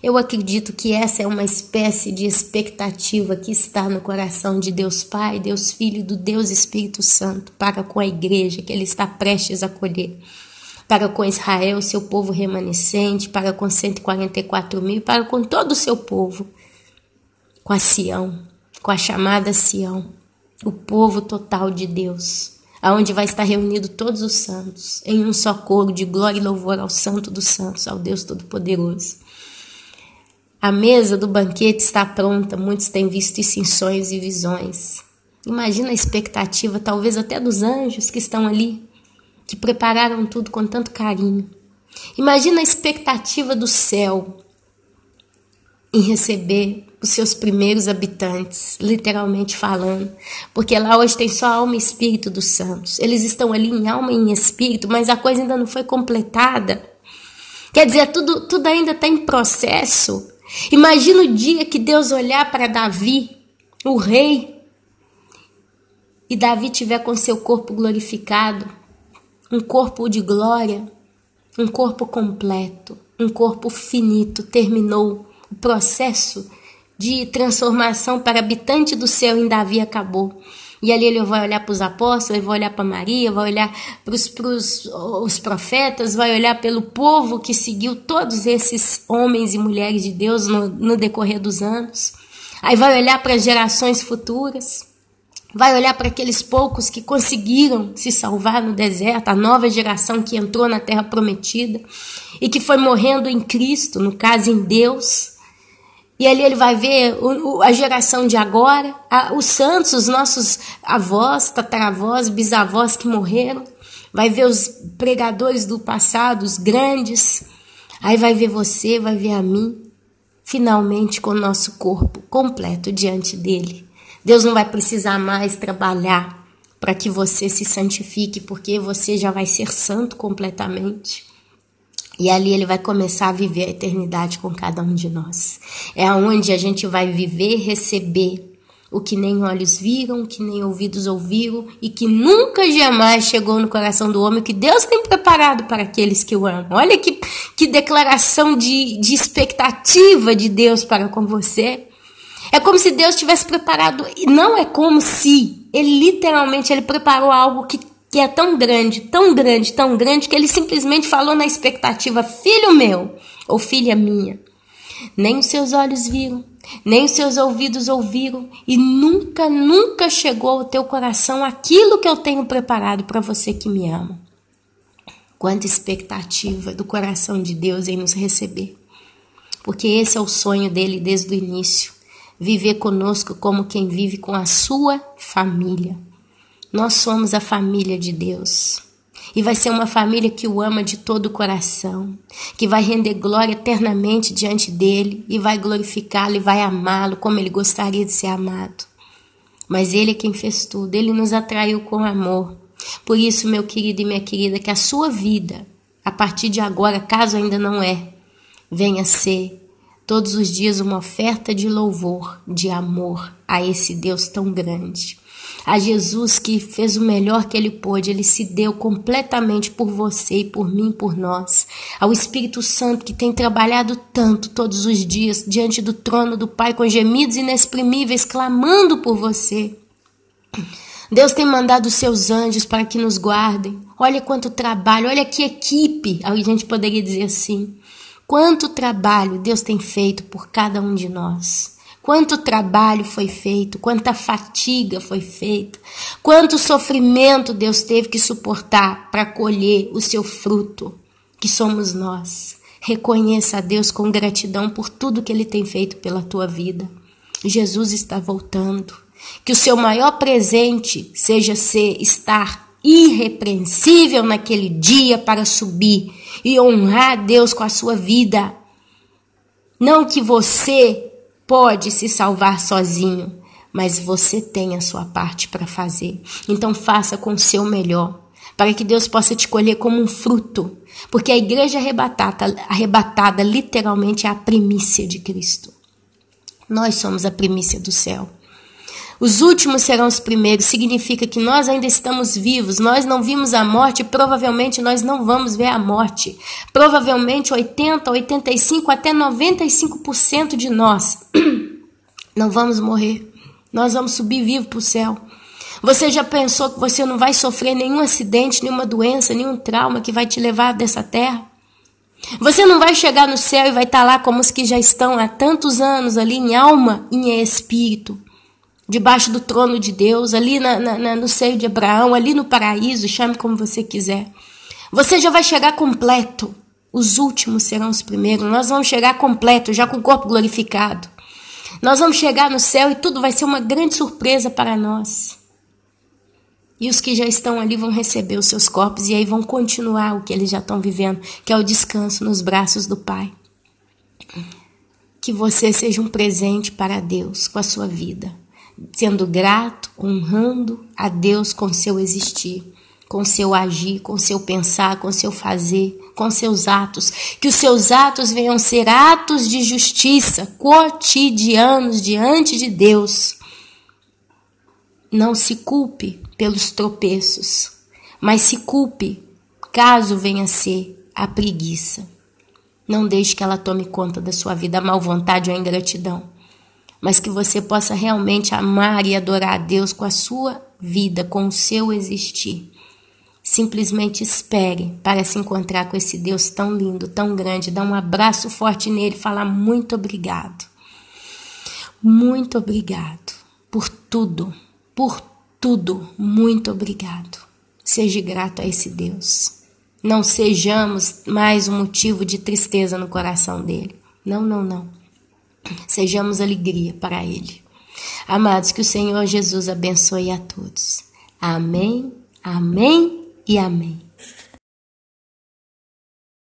Eu acredito que essa é uma espécie de expectativa que está no coração de Deus Pai, Deus Filho e do Deus Espírito Santo para com a igreja que Ele está prestes a colher, para com Israel, seu povo remanescente, para com 144 mil, para com todo o seu povo, com a Sião, com a chamada Sião, o povo total de Deus, aonde vai estar reunido todos os santos, em um só coro de glória e louvor ao Santo dos Santos, ao Deus Todo-Poderoso. A mesa do banquete está pronta, muitos têm visto isso em sonhos e visões. Imagina a expectativa, talvez até dos anjos que estão ali, que prepararam tudo com tanto carinho. Imagina a expectativa do céu em receber os seus primeiros habitantes, literalmente falando, porque lá hoje tem só alma e espírito dos santos. Eles estão ali em alma e em espírito, mas a coisa ainda não foi completada. Quer dizer, tudo ainda está em processo. Imagina o dia que Deus olhar para Davi, o rei, e Davi tiver com seu corpo glorificado, um corpo de glória, um corpo completo, um corpo finito, terminou o processo de transformação para habitante do céu em Davi acabou. E ali ele vai olhar para os apóstolos, ele vai olhar para Maria, vai olhar para os profetas, vai olhar pelo povo que seguiu todos esses homens e mulheres de Deus no decorrer dos anos. Aí vai olhar para as gerações futuras, vai olhar para aqueles poucos que conseguiram se salvar no deserto, a nova geração que entrou na terra prometida e que foi morrendo em Cristo, no caso em Deus. E ali ele vai ver a geração de agora, os santos, os nossos avós, tataravós, bisavós que morreram. Vai ver os pregadores do passado, os grandes. Aí vai ver você, vai ver a mim, finalmente com o nosso corpo completo diante dele. Deus não vai precisar mais trabalhar para que você se santifique, porque você já vai ser santo completamente. E ali ele vai começar a viver a eternidade com cada um de nós. É onde a gente vai viver, receber o que nem olhos viram, o que nem ouvidos ouviram e que nunca jamais chegou no coração do homem, que Deus tem preparado para aqueles que o amam. Olha que declaração de expectativa de Deus para com você. É como se Deus tivesse preparado, e não é como se, ele literalmente ele preparou algo que é tão grande, tão grande, tão grande, que ele simplesmente falou na expectativa, filho meu ou filha minha, nem os seus olhos viram, nem os seus ouvidos ouviram e nunca, nunca chegou ao teu coração aquilo que eu tenho preparado para você que me ama. Quanta expectativa do coração de Deus em nos receber, porque esse é o sonho dele desde o início, viver conosco como quem vive com a sua família. Nós somos a família de Deus. E vai ser uma família que o ama de todo o coração, que vai render glória eternamente diante dele e vai glorificá-lo e vai amá-lo como ele gostaria de ser amado. Mas ele é quem fez tudo, ele nos atraiu com amor. Por isso, meu querido e minha querida, que a sua vida, a partir de agora, caso ainda não é, venha ser todos os dias uma oferta de louvor, de amor a esse Deus tão grande. A Jesus que fez o melhor que ele pôde, ele se deu completamente por você e por mim, por nós. Ao Espírito Santo que tem trabalhado tanto todos os dias diante do trono do Pai com gemidos inexprimíveis, clamando por você. Deus tem mandado os seus anjos para que nos guardem. Olha quanto trabalho, olha que equipe, a gente poderia dizer assim. Quanto trabalho Deus tem feito por cada um de nós. Quanto trabalho foi feito, quanta fatiga foi feita, quanto sofrimento Deus teve que suportar para colher o seu fruto, que somos nós. Reconheça a Deus com gratidão por tudo que Ele tem feito pela tua vida. Jesus está voltando. Que o seu maior presente seja estar irrepreensível naquele dia para subir e honrar a Deus com a sua vida. Não que você pode se salvar sozinho, mas você tem a sua parte para fazer. Então faça com o seu melhor, para que Deus possa te colher como um fruto. Porque a igreja arrebatada literalmente é a primícia de Cristo. Nós somos a primícia do céu. Os últimos serão os primeiros, significa que nós ainda estamos vivos, nós não vimos a morte, provavelmente nós não vamos ver a morte. Provavelmente 80, 85, até 95% de nós não vamos morrer, nós vamos subir vivo para o céu. Você já pensou que você não vai sofrer nenhum acidente, nenhuma doença, nenhum trauma que vai te levar dessa terra? Você não vai chegar no céu e vai estar lá como os que já estão há tantos anos ali em alma e em espírito, debaixo do trono de Deus, ali no seio de Abraão, ali no paraíso, chame como você quiser. Você já vai chegar completo. Os últimos serão os primeiros. Nós vamos chegar completo, já com o corpo glorificado. Nós vamos chegar no céu e tudo vai ser uma grande surpresa para nós. E os que já estão ali vão receber os seus corpos e aí vão continuar o que eles já estão vivendo, que é o descanso nos braços do Pai. Que você seja um presente para Deus com a sua vida, sendo grato, honrando a Deus com seu existir, com seu agir, com seu pensar, com seu fazer, com seus atos. Que os seus atos venham ser atos de justiça cotidianos diante de Deus. Não se culpe pelos tropeços, mas se culpe caso venha a ser a preguiça. Não deixe que ela tome conta da sua vida, a má vontade ou a ingratidão. Mas que você possa realmente amar e adorar a Deus com a sua vida, com o seu existir. Simplesmente espere para se encontrar com esse Deus tão lindo, tão grande. Dá um abraço forte nele e fala muito obrigado. Muito obrigado por tudo, muito obrigado. Seja grato a esse Deus. Não sejamos mais um motivo de tristeza no coração dele. Não. Sejamos alegria para Ele. Amados, que o Senhor Jesus abençoe a todos. Amém, amém e amém.